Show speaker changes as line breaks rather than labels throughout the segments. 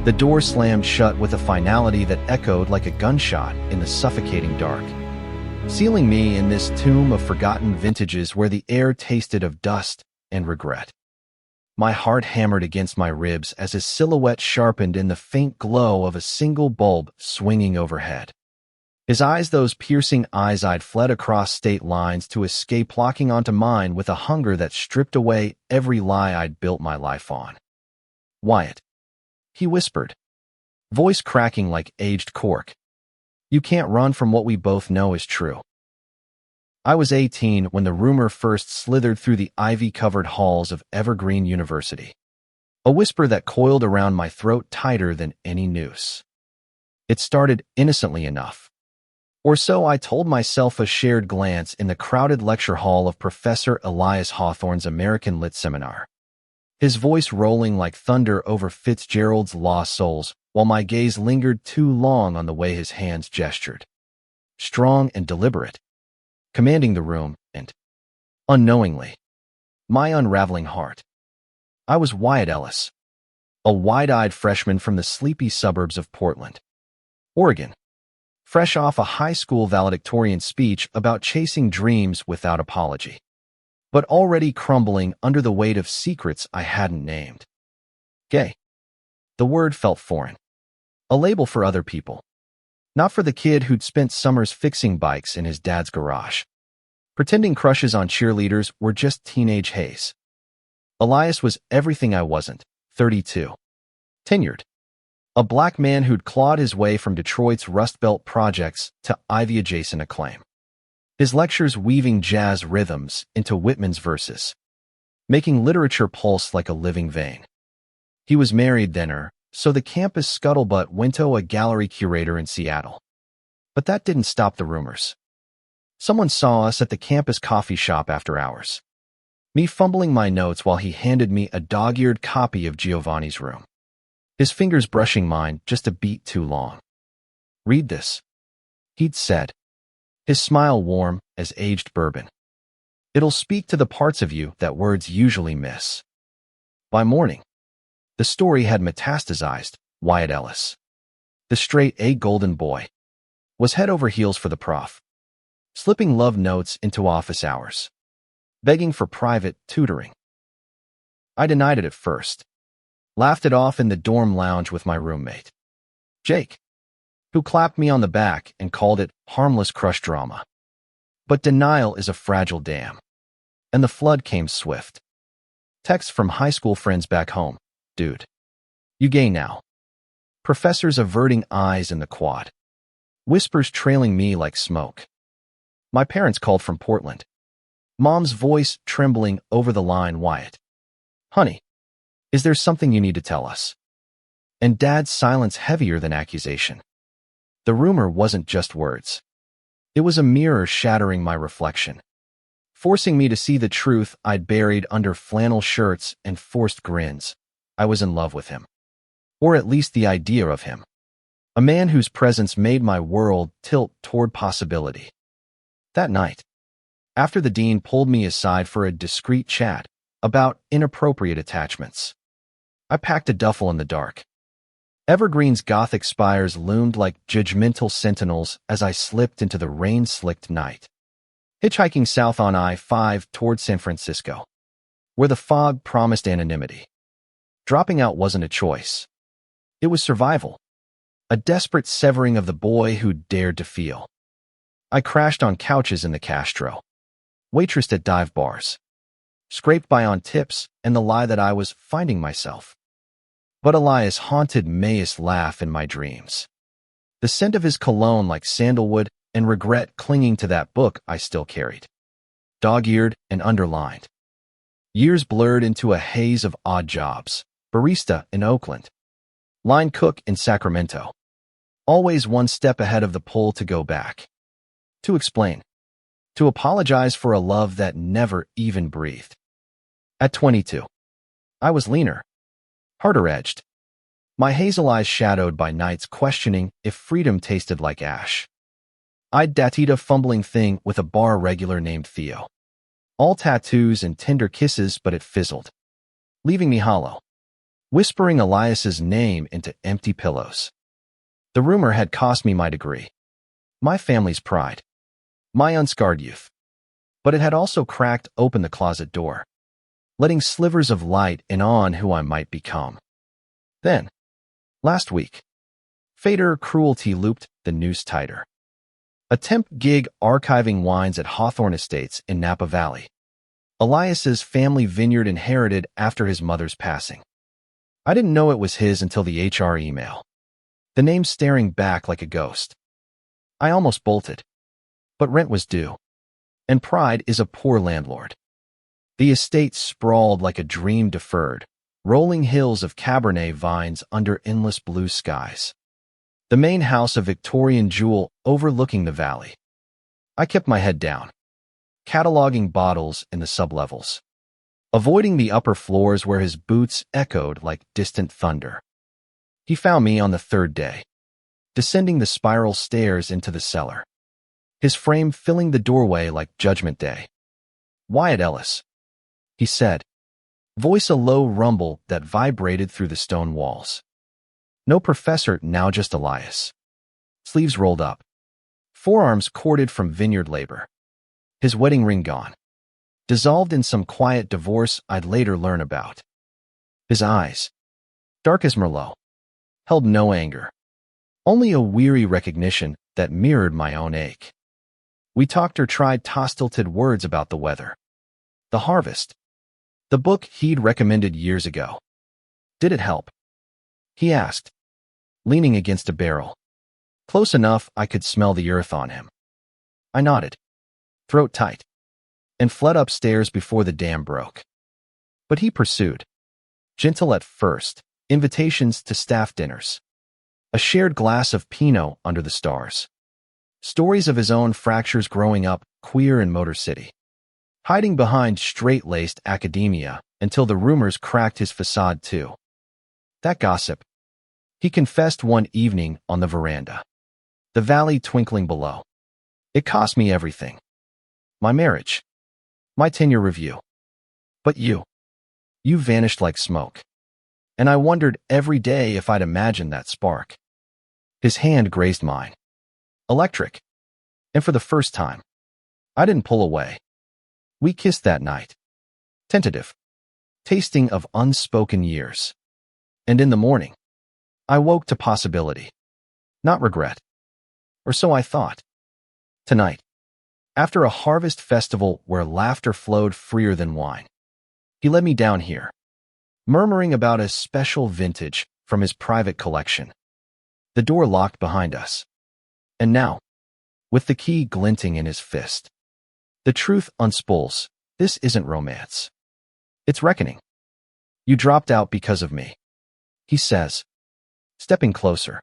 The door slammed shut with a finality that echoed like a gunshot in the suffocating dark, sealing me in this tomb of forgotten vintages where the air tasted of dust and regret. My heart hammered against my ribs as his silhouette sharpened in the faint glow of a single bulb swinging overhead. His eyes, those piercing eyes I'd fled across state lines to escape, locking onto mine with a hunger that stripped away every lie I'd built my life on. "Wyatt," he whispered, voice cracking like aged cork. "You can't run from what we both know is true." I was 18 when the rumor first slithered through the ivy-covered halls of Evergreen University, a whisper that coiled around my throat tighter than any noose. It started innocently enough. Or so I told myself, a shared glance in the crowded lecture hall of Professor Elias Hawthorne's American Lit seminar, his voice rolling like thunder over Fitzgerald's Lost Souls, while my gaze lingered too long on the way his hands gestured, strong and deliberate, commanding the room, and, unknowingly, my unraveling heart. I was Wyatt Ellis, a wide-eyed freshman from the sleepy suburbs of Portland, Oregon, fresh off a high school valedictorian speech about chasing dreams without apology, but already crumbling under the weight of secrets I hadn't named. Gay. The word felt foreign, a label for other people, not for the kid who'd spent summers fixing bikes in his dad's garage, pretending crushes on cheerleaders were just teenage haze. Elias was everything I wasn't, 32. Tenured. A black man who'd clawed his way from Detroit's Rust Belt projects to Ivy-adjacent acclaim. His lectures weaving jazz rhythms into Whitman's verses, making literature pulse like a living vein. He was married then, so the campus scuttlebutt went to a gallery curator in Seattle. But that didn't stop the rumors. Someone saw us at the campus coffee shop after hours, me fumbling my notes while he handed me a dog-eared copy of Giovanni's Room, his fingers brushing mine just a beat too long. "Read this," he'd said, his smile warm as aged bourbon. "It'll speak to the parts of you that words usually miss." By morning, the story had metastasized. Wyatt Ellis, the straight-A golden boy, was head over heels for the prof, slipping love notes into office hours, begging for private tutoring. I denied it at first, laughed it off in the dorm lounge with my roommate, Jake, who clapped me on the back and called it harmless crush drama. But denial is a fragile dam, and the flood came swift. Texts from high school friends back home. "Dude, you gay now?" Professors averting eyes in the quad, whispers trailing me like smoke. My parents called from Portland, Mom's voice trembling over the line, "Wyatt, honey, is there something you need to tell us?" And Dad's silence heavier than accusation. The rumor wasn't just words. It was a mirror shattering my reflection, forcing me to see the truth I'd buried under flannel shirts and forced grins. I was in love with him, or at least the idea of him, a man whose presence made my world tilt toward possibility. That night, after the dean pulled me aside for a discreet chat about inappropriate attachments, I packed a duffel in the dark. Evergreen's Gothic spires loomed like judgmental sentinels as I slipped into the rain-slicked night, hitchhiking south on I-5 toward San Francisco, where the fog promised anonymity. Dropping out wasn't a choice. It was survival, a desperate severing of the boy who dared to feel. I crashed on couches in the Castro, waitressed at dive bars, scraped by on tips and the lie that I was finding myself. But Elias haunted May's laugh in my dreams, the scent of his cologne like sandalwood, and regret clinging to that book I still carried, dog-eared and underlined. Years blurred into a haze of odd jobs: barista in Oakland, line cook in Sacramento, always one step ahead of the pull to go back, to explain, to apologize for a love that never even breathed. At 22, I was leaner, harder-edged, my hazel eyes shadowed by nights questioning if freedom tasted like ash. I'd dated a fumbling thing with a bar regular named Theo, all tattoos and tender kisses, but it fizzled, leaving me hollow. whispering Elias's name into empty pillows. The rumor had cost me my degree, my family's pride, my unscarred youth. But it had also cracked open the closet door, letting slivers of light in on who I might become. Then, last week, fader cruelty looped the noose tighter. A temp gig archiving wines at Hawthorne Estates in Napa Valley, Elias's family vineyard inherited after his mother's passing. I didn't know it was his until the HR email, the name staring back like a ghost. I almost bolted. But rent was due, and pride is a poor landlord. The estate sprawled like a dream deferred, rolling hills of Cabernet vines under endless blue skies. The main house a Victorian jewel overlooking the valley. I kept my head down, cataloging bottles in the sublevels, avoiding the upper floors where his boots echoed like distant thunder. He found me on the third day, descending the spiral stairs into the cellar, his frame filling the doorway like Judgment Day. "Wyatt Ellis," he said, voice a low rumble that vibrated through the stone walls. No professor, now just Elias. Sleeves rolled up, forearms corded from vineyard labor. His wedding ring gone, dissolved in some quiet divorce I'd later learn about. His eyes, dark as Merlot, held no anger, only a weary recognition that mirrored my own ache. We talked or tried toss-tilted words about the weather, the harvest, the book he'd recommended years ago. Did it help? He asked, leaning against a barrel, close enough I could smell the earth on him. I nodded, throat tight, and fled upstairs before the dam broke. But he pursued, gentle at first, invitations to staff dinners, a shared glass of Pinot under the stars, stories of his own fractures growing up queer in Motor City, hiding behind straight-laced academia until the rumors cracked his facade too. That gossip, he confessed one evening on the veranda, the valley twinkling below. It cost me everything. My marriage, my tenure review. But you vanished like smoke. And I wondered every day if I'd imagined that spark. His hand grazed mine. Electric. And for the first time, I didn't pull away. We kissed that night. Tentative. Tasting of unspoken years. And in the morning, I woke to possibility. Not regret. Or so I thought. Tonight, after a harvest festival where laughter flowed freer than wine, he led me down here, murmuring about a special vintage from his private collection. The door locked behind us. And now, with the key glinting in his fist, the truth unspools. This isn't romance. It's reckoning. You dropped out because of me, he says, stepping closer,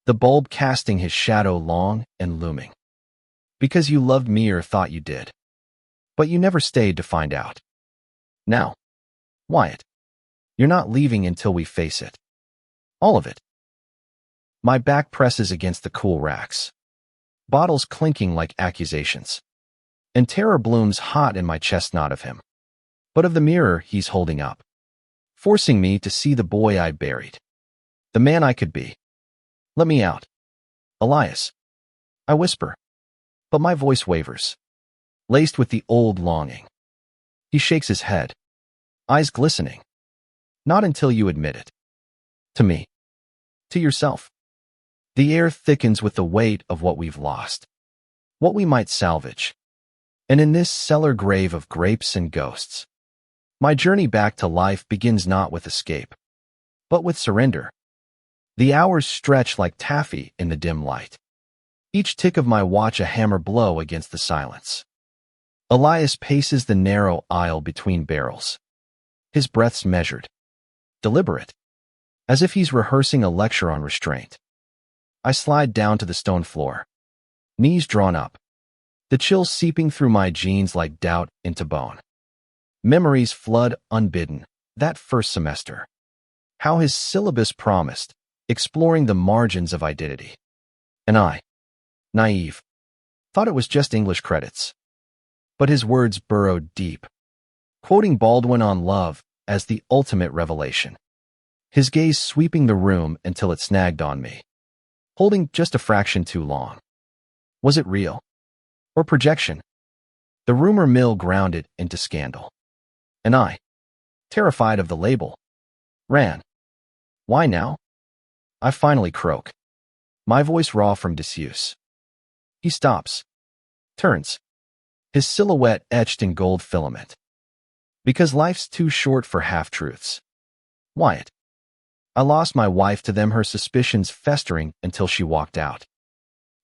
the bulb casting his shadow long and looming. Because you loved me or thought you did. But you never stayed to find out. Now, Wyatt, you're not leaving until we face it. All of it. My back presses against the cool racks, bottles clinking like accusations, and terror blooms hot in my chestnut of him, but of the mirror he's holding up, forcing me to see the boy I buried, the man I could be. Let me out. Elias, I whisper, but my voice wavers, laced with the old longing. He shakes his head, eyes glistening. Not until you admit it. To me. To yourself. The air thickens with the weight of what we've lost, what we might salvage. And in this cellar grave of grapes and ghosts, my journey back to life begins not with escape, but with surrender. The hours stretch like taffy in the dim light, each tick of my watch a hammer blow against the silence. Elias paces the narrow aisle between barrels, his breaths measured, deliberate, as if he's rehearsing a lecture on restraint. I slide down to the stone floor, knees drawn up, the chill seeping through my jeans like doubt into bone. Memories flood unbidden, that first semester. How his syllabus promised, exploring the margins of identity. And I, naive, thought it was just English credits. But his words burrowed deep, quoting Baldwin on love as the ultimate revelation. his gaze sweeping the room until it snagged on me, holding just a fraction too long. Was it real? Or projection? The rumor mill grounded into scandal. And I, terrified of the label, ran. Why now? I finally croak, my voice raw from disuse. He stops, turns, his silhouette etched in gold filament. Because life's too short for half-truths. Wyatt. I lost my wife to them, her suspicions festering until she walked out.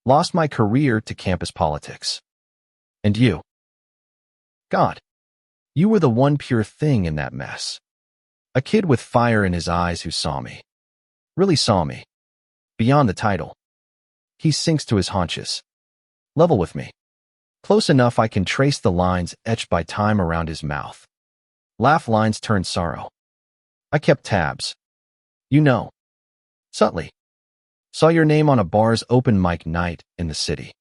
Lost my career to campus politics. And you. God. You were the one pure thing in that mess. A kid with fire in his eyes who saw me. Really saw me. Beyond the title. He sinks to his haunches. Level with me. Close enough I can trace the lines etched by time around his mouth. Laugh lines turned sorrow. I kept tabs. You know. Subtly. Saw your name on a bar's open mic night in the city.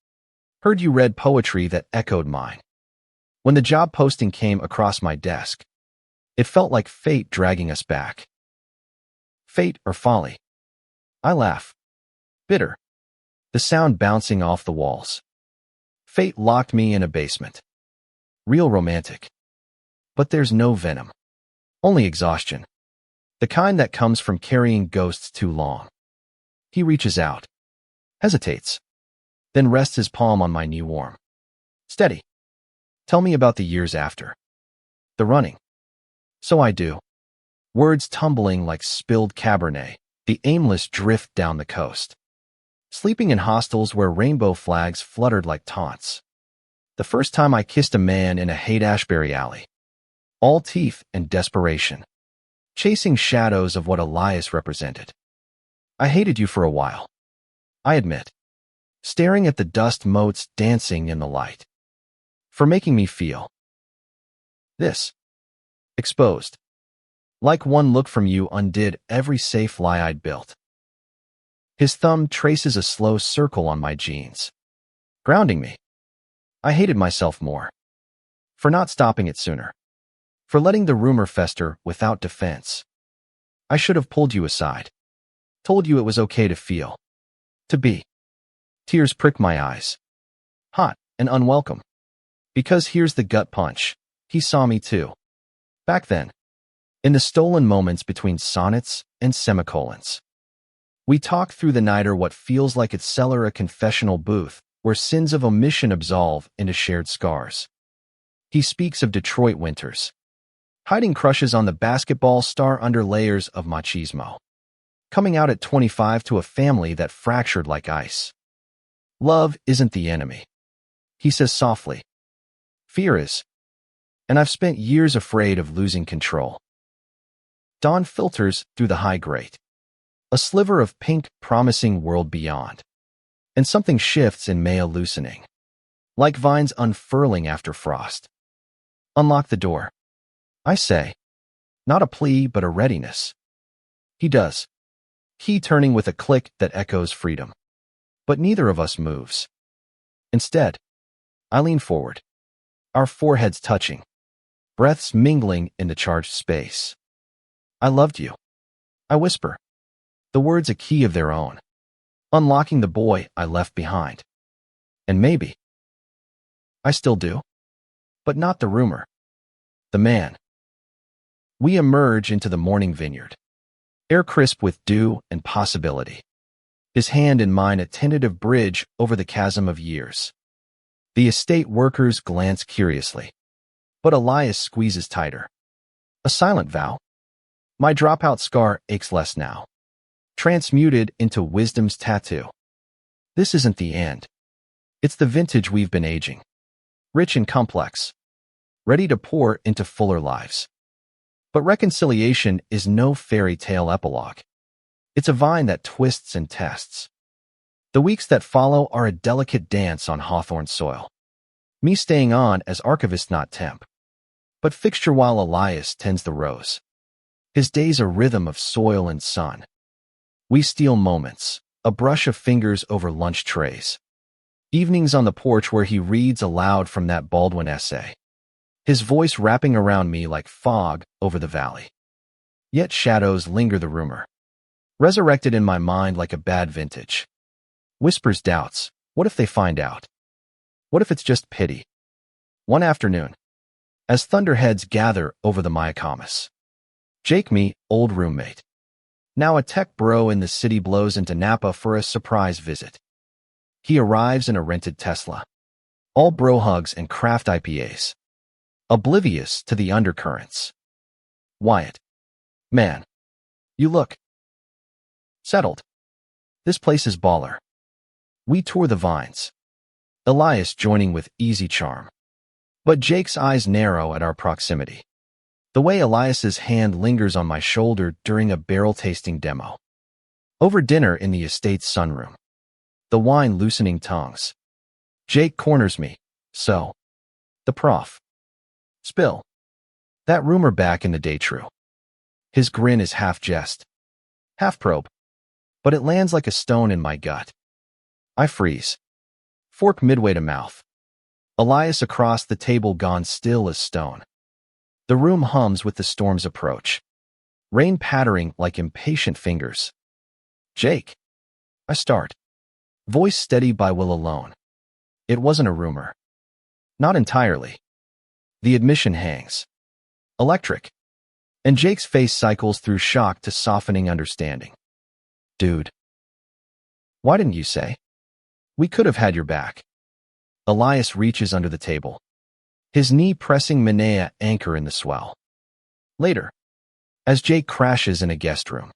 Heard you read poetry that echoed mine. When the job posting came across my desk, it felt like fate dragging us back. Fate or folly? I laugh. Bitter. The sound bouncing off the walls. Fate locked me in a basement. Real romantic. But there's no venom. Only exhaustion. The kind that comes from carrying ghosts too long. He reaches out. Hesitates. Then rests his palm on my knee warm. Steady. Tell me about the years after. The running. So I do. Words tumbling like spilled Cabernet. The aimless drift down the coast. Sleeping in hostels where rainbow flags fluttered like taunts. The first time I kissed a man in a Haight-Ashbury alley. All teeth and desperation. Chasing shadows of what Elias represented. I hated you for a while. I admit. Staring at the dust motes dancing in the light. For making me feel. This. Exposed. Like one look from you undid every safe lie I'd built. His thumb traces a slow circle on my jeans. Grounding me. I hated myself more. For not stopping it sooner. For letting the rumor fester without defense. I should have pulled you aside. Told you it was okay to feel. To be. Tears prick my eyes. Hot and unwelcome. Because here's the gut punch. He saw me too. Back then. In the stolen moments between sonnets and semicolons. We talk through the night or what feels like it's Cellar, a confessional booth, where sins of omission absolve into shared scars. He speaks of Detroit winters. Hiding crushes on the basketball star under layers of machismo. Coming out at 25 to a family that fractured like ice. Love isn't the enemy. He says softly. Fear is. And I've spent years afraid of losing control. Dawn filters through the high grate. A sliver of pink promising world beyond. And something shifts in Maya loosening. Like vines unfurling after frost. Unlock the door. I say. Not a plea, but a readiness. He does. Key turning with a click that echoes freedom. But neither of us moves. Instead, I lean forward. Our foreheads touching. Breaths mingling in the charged space. I loved you. I whisper. The words a key of their own. Unlocking the boy I left behind. And maybe. I still do. But not the rumor. The man. We emerge into the morning vineyard. Air crisp with dew and possibility. His hand in mine a tentative bridge over the chasm of years. The estate workers glance curiously. But Elias squeezes tighter. A silent vow. My dropout scar aches less now. Transmuted into wisdom's tattoo. This isn't the end. It's the vintage we've been aging. Rich and complex. Ready to pour into fuller lives. But reconciliation is no fairy tale epilogue. It's a vine that twists and tests. The weeks that follow are a delicate dance on hawthorn soil. Me staying on as archivist, not temp. But fixture while Elias tends the rose. His days a rhythm of soil and sun. We steal moments, a brush of fingers over lunch trays. Evenings on the porch where he reads aloud from that Baldwin essay. His voice wrapping around me like fog over the valley. Yet shadows linger the rumor, resurrected in my mind like a bad vintage. Whispers doubts. What if they find out? What if it's just pity? One afternoon, as thunderheads gather over the Mayacamas, Jake, me, old roommate, now a tech bro in the city, blows into Napa for a surprise visit. He arrives in a rented Tesla, all bro hugs and craft IPAs, oblivious to the undercurrents. Wyatt, man, you look settled. This place is baller. We tour the vines, Elias joining with easy charm. But Jake's eyes narrow at our proximity. The way Elias's hand lingers on my shoulder during a barrel-tasting demo. Over dinner in the estate's sunroom, the wine loosening tongues. Jake corners me. So, the prof. Spill. That rumor back in the day true. His grin is half jest, half probe, but it lands like a stone in my gut. I freeze. Fork midway to mouth. Elias across the table gone still as stone. The room hums with the storm's approach, rain pattering like impatient fingers. Jake. I start. Voice steady by will alone. It wasn't a rumor. Not entirely. The admission hangs. Electric. And Jake's face cycles through shock to softening understanding. Dude. Why didn't you say? We could have had your back. Elias reaches under the table, his knee pressing Minea anchor in the swell. Later, as Jake crashes in a guest room,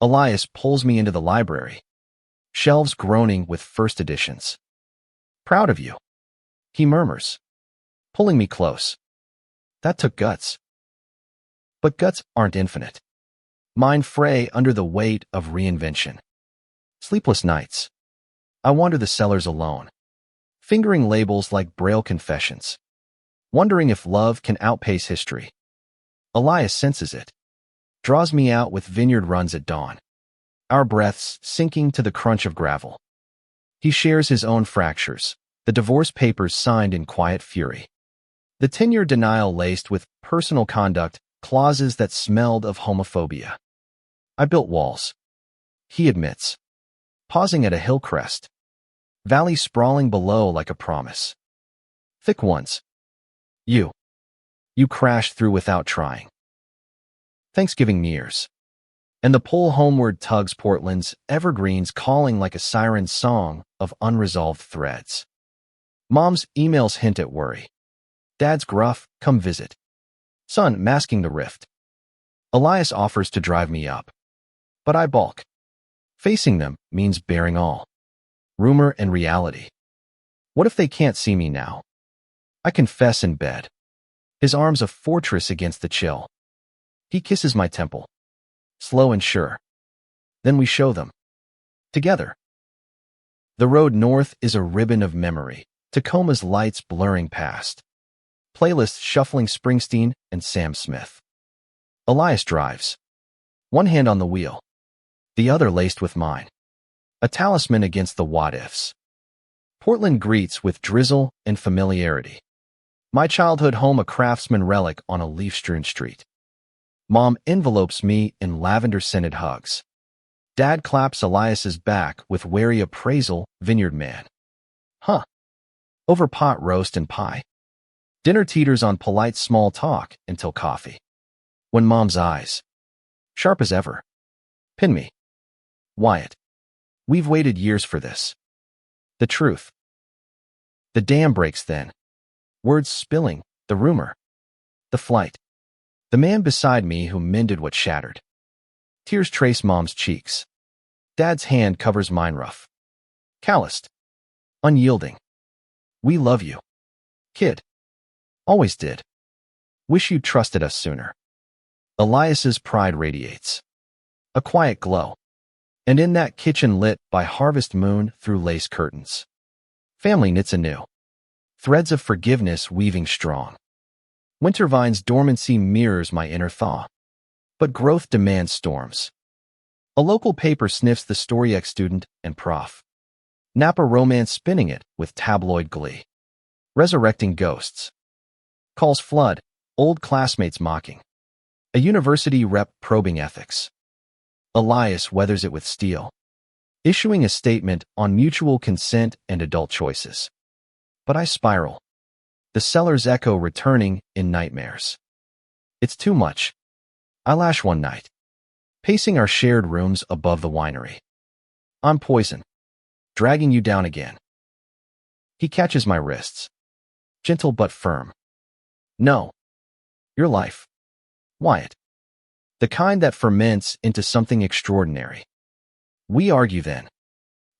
Elias pulls me into the library, shelves groaning with first editions. Proud of you, he murmurs, pulling me close. That took guts. But guts aren't infinite. Mine fray under the weight of reinvention. Sleepless nights. I wander the cellars alone, fingering labels like Braille confessions, wondering if love can outpace history. Elias senses it, draws me out with vineyard runs at dawn, our breaths sinking to the crunch of gravel. He shares his own fractures, the divorce papers signed in quiet fury, the tenure denial laced with personal conduct clauses that smelled of homophobia. I built walls, he admits, pausing at a hill crest, valley sprawling below like a promise. Thick ones. You crashed through without trying. Thanksgiving nears, and the pull homeward tugs Portland's evergreens calling like a siren song of unresolved threads. Mom's emails hint at worry. Dad's gruff, come visit. Son masking the rift. Elias offers to drive me up, but I balk. Facing them means bearing all. Rumor and reality. What if they can't see me now? I confess in bed. His arms a fortress against the chill. He kisses my temple. Slow and sure. Then we show them. Together. The road north is a ribbon of memory, Tacoma's lights blurring past. Playlist shuffling Springsteen and Sam Smith. Elias drives. One hand on the wheel, the other laced with mine. A talisman against the what-ifs. Portland greets with drizzle and familiarity. My childhood home a craftsman relic on a leaf-strewn street. Mom envelopes me in lavender-scented hugs. Dad claps Elias's back with wary appraisal, vineyard man. Huh. Over pot roast and pie. Dinner teeters on polite small talk until coffee. When Mom's eyes, sharp as ever, pin me. Wyatt. We've waited years for this. The truth. The dam breaks then. Words spilling, the rumor. The flight. The man beside me who mended what shattered. Tears trace Mom's cheeks. Dad's hand covers mine rough. Calloused. Unyielding. We love you. Kid. Always did. Wish you'd trusted us sooner. Elias's pride radiates. A quiet glow. And in that kitchen lit by harvest moon through lace curtains. Family knits anew. Threads of forgiveness weaving strong. Wintervine's dormancy mirrors my inner thaw. But growth demands storms. A local paper sniffs the StoryX student and prof. Napa romance spinning it with tabloid glee. Resurrecting ghosts. Calls flood, old classmates mocking. A university rep probing ethics. Elias weathers it with steel, issuing a statement on mutual consent and adult choices. But I spiral. The cellar's echo returning in nightmares. It's too much. I lash one night, pacing our shared rooms above the winery. I'm poison, dragging you down again. He catches my wrists, gentle but firm. No. Your life. Wyatt. The kind that ferments into something extraordinary. We argue then.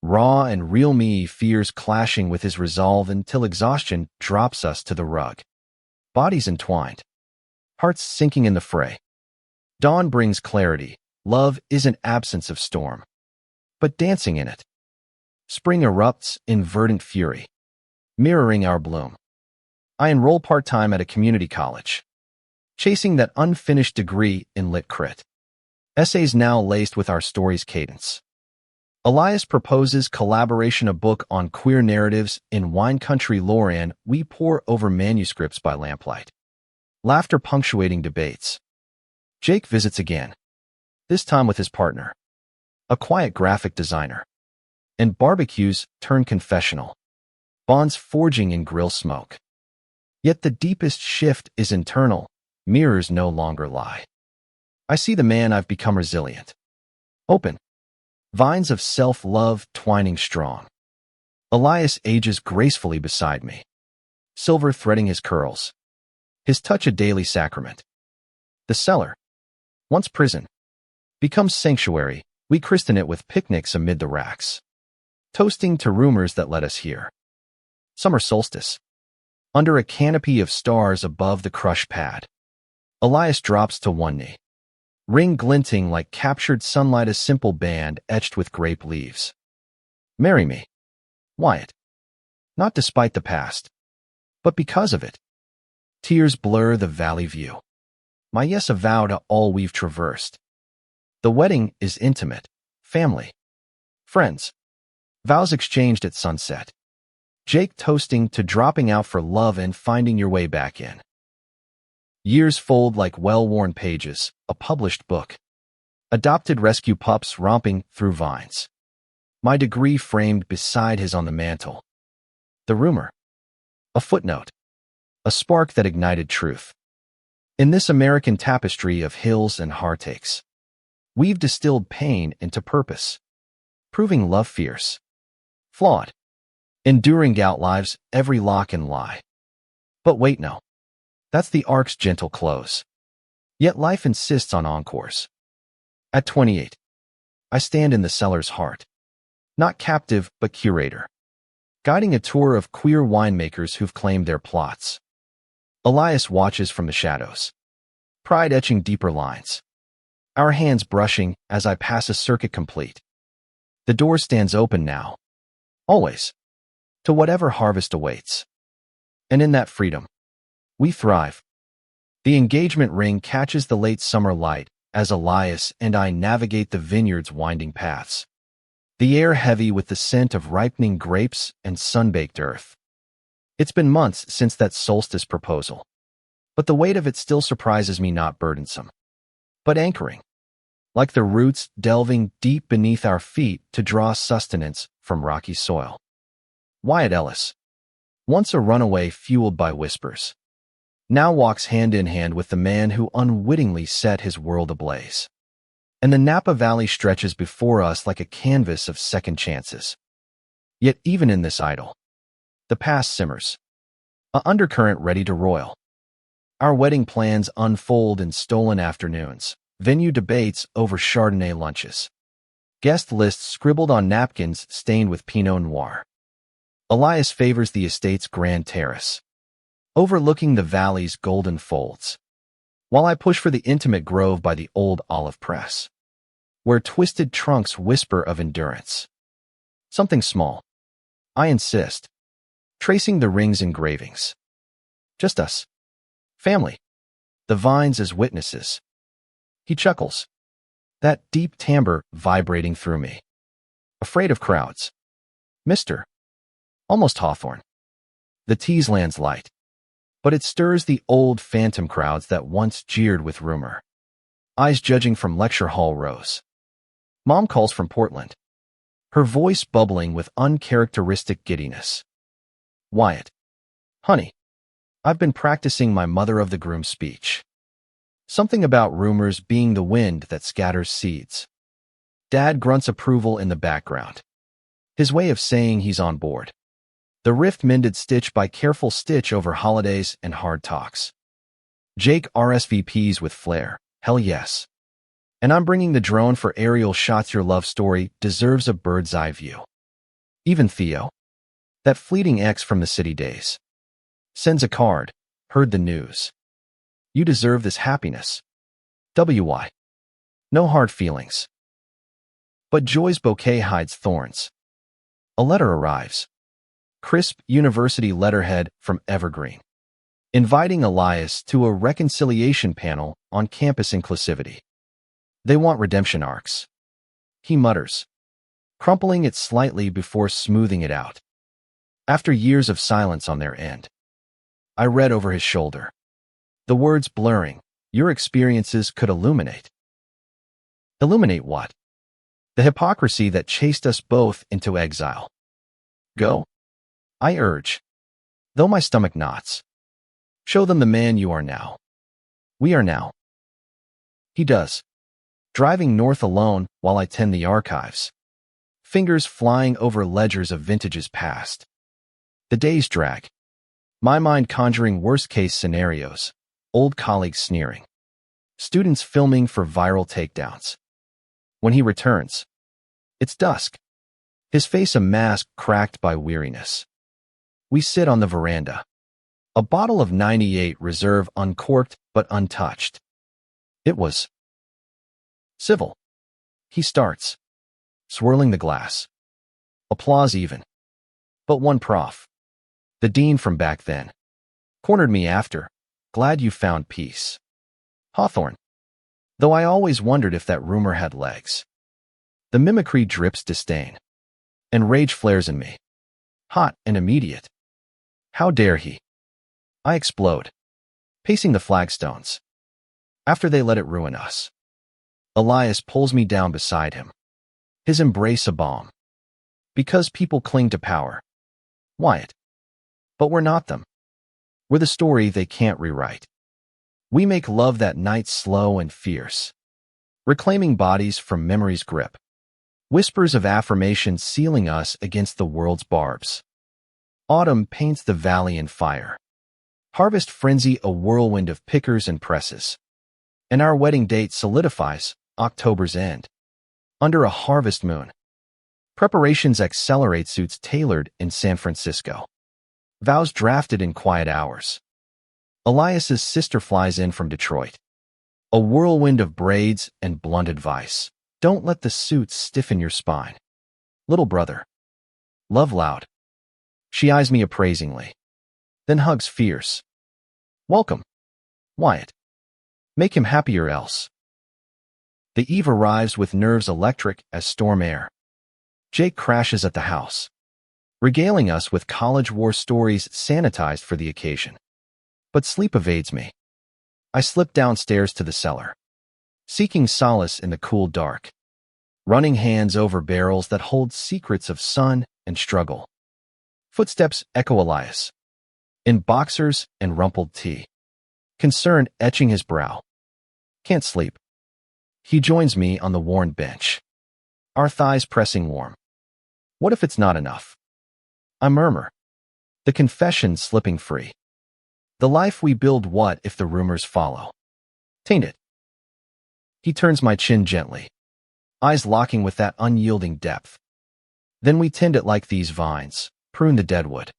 Raw and real me fears clashing with his resolve until exhaustion drops us to the rug. Bodies entwined. Hearts sinking in the fray. Dawn brings clarity. Love isn't absence of storm, but dancing in it. Spring erupts in verdant fury, mirroring our bloom. I enroll part-time at a community college, chasing that unfinished degree in Lit Crit. Essays now laced with our story's cadence. Elias proposes collaboration, a book on queer narratives in wine country Lorraine. We pore over manuscripts by lamplight. Laughter punctuating debates. Jake visits again, this time with his partner, a quiet graphic designer. And barbecues turn confessional, bonds forging in grill smoke. Yet the deepest shift is internal, mirrors no longer lie. I see the man I've become, resilient, open, vines of self-love twining strong. Elias ages gracefully beside me, silver threading his curls, his touch a daily sacrament. The cellar, once prison, becomes sanctuary. We christen it with picnics amid the racks, toasting to rumors that let us hear. Summer solstice. Under a canopy of stars above the crushed pad, Elias drops to one knee, ring glinting like captured sunlight, a simple band etched with grape leaves. Marry me, Wyatt. Not despite the past, but because of it. Tears blur the valley view. My yes a vow to all we've traversed. The wedding is intimate, family, friends. Vows exchanged at sunset. Jake toasting to dropping out for love and finding your way back in. Years fold like well-worn pages, a published book. Adopted rescue pups romping through vines. My degree framed beside his on the mantle. The rumor. A footnote. A spark that ignited truth. In this American tapestry of hills and heartaches, we've distilled pain into purpose, proving love fierce, flawed, enduring outlives every lock and lie. But wait, no. That's the arc's gentle close. Yet life insists on encores. At 28, I stand in the cellar's heart, not captive but curator, guiding a tour of queer winemakers who've claimed their plots. Elias watches from the shadows, pride etching deeper lines, our hands brushing as I pass a circuit complete. The door stands open now, always, to whatever harvest awaits. And in that freedom, we thrive. The engagement ring catches the late summer light as Elias and I navigate the vineyard's winding paths. The air heavy with the scent of ripening grapes and sun-baked earth. It's been months since that solstice proposal, but the weight of it still surprises me, not burdensome, but anchoring, like the roots delving deep beneath our feet to draw sustenance from rocky soil. Wyatt Ellis, once a runaway fueled by whispers, now walks hand in hand with the man who unwittingly set his world ablaze. And the Napa Valley stretches before us like a canvas of second chances. Yet even in this idyll, the past simmers, a undercurrent ready to roil. Our wedding plans unfold in stolen afternoons, venue debates over Chardonnay lunches, guest lists scribbled on napkins stained with Pinot Noir. Elias favors the estate's grand terrace, overlooking the valley's golden folds, while I push for the intimate grove by the old olive press, where twisted trunks whisper of endurance. Something small, I insist, tracing the ring's engravings. Just us. Family. The vines as witnesses. He chuckles, that deep timbre vibrating through me. Afraid of crowds. Mister. Almost Hawthorne. The tease lands light, but it stirs the old phantom crowds that once jeered with rumor. eyes judging from lecture hall rows. Mom calls from Portland, her voice bubbling with uncharacteristic giddiness. Wyatt. Honey, I've been practicing my mother of the groom speech. Something about rumors being the wind that scatters seeds. Dad grunts approval in the background, his way of saying he's on board. The rift mended stitch by careful stitch over holidays and hard talks. Jake RSVPs with flair. Hell yes. And I'm bringing the drone for aerial shots. Your love story deserves a bird's eye view. Even Theo, that fleeting ex from the city days, sends a card. Heard the news. You deserve this happiness. WY. No hard feelings. But joy's bouquet hides thorns. A letter arrives. Crisp university letterhead from Evergreen, inviting Elias to a reconciliation panel on campus inclusivity. They want redemption arcs. He mutters, crumpling it slightly before smoothing it out. After years of silence on their end, I read over his shoulder, the words blurring. Your experiences could illuminate. Illuminate what? The hypocrisy that chased us both into exile. Go, I urge, though my stomach knots. Show them the man you are now. We are now. He does, driving north alone while I tend the archives, fingers flying over ledgers of vintages past. The days drag, my mind conjuring worst-case scenarios, old colleagues sneering, students filming for viral takedowns. When he returns, it's dusk, his face a mask cracked by weariness. We sit on the veranda, a bottle of 98 Reserve uncorked but untouched. It was civil. He starts, swirling the glass. Applause even. But one prof, the dean from back then, cornered me after. Glad you found peace. Hawthorne. Though I always wondered if that rumor had legs. The mimicry drips disdain, and rage flares in me. Hot and immediate. How dare he? I explode, pacing the flagstones. After they let it ruin us. Elias pulls me down beside him, his embrace a balm. Because people cling to power. Wyatt. But we're not them. We're the story they can't rewrite. We make love that night slow and fierce, reclaiming bodies from memory's grip. Whispers of affirmation sealing us against the world's barbs. Autumn paints the valley in fire. Harvest frenzy a whirlwind of pickers and presses. And our wedding date solidifies, October's end. Under a harvest moon. Preparations accelerate, suits tailored in San Francisco. Vows drafted in quiet hours. Elias's sister flies in from Detroit. A whirlwind of braids and blunt advice. Don't let the suits stiffen your spine. Little brother. Love loud. She eyes me appraisingly, then hugs fierce. Welcome, Wyatt. Make him happier else. The eve arrives with nerves electric as storm air. Jake crashes at the house, regaling us with college war stories sanitized for the occasion. But sleep evades me. I slip downstairs to the cellar, seeking solace in the cool dark, running hands over barrels that hold secrets of sun and struggle. Footsteps echo Elias, in boxers and rumpled tee, concern etching his brow. Can't sleep. He joins me on the worn bench, our thighs pressing warm. What if it's not enough? I murmur, the confession slipping free. The life we build, what if the rumors follow? Taint it. He turns my chin gently, eyes locking with that unyielding depth. Then we tend it like these vines, prune the deadwood,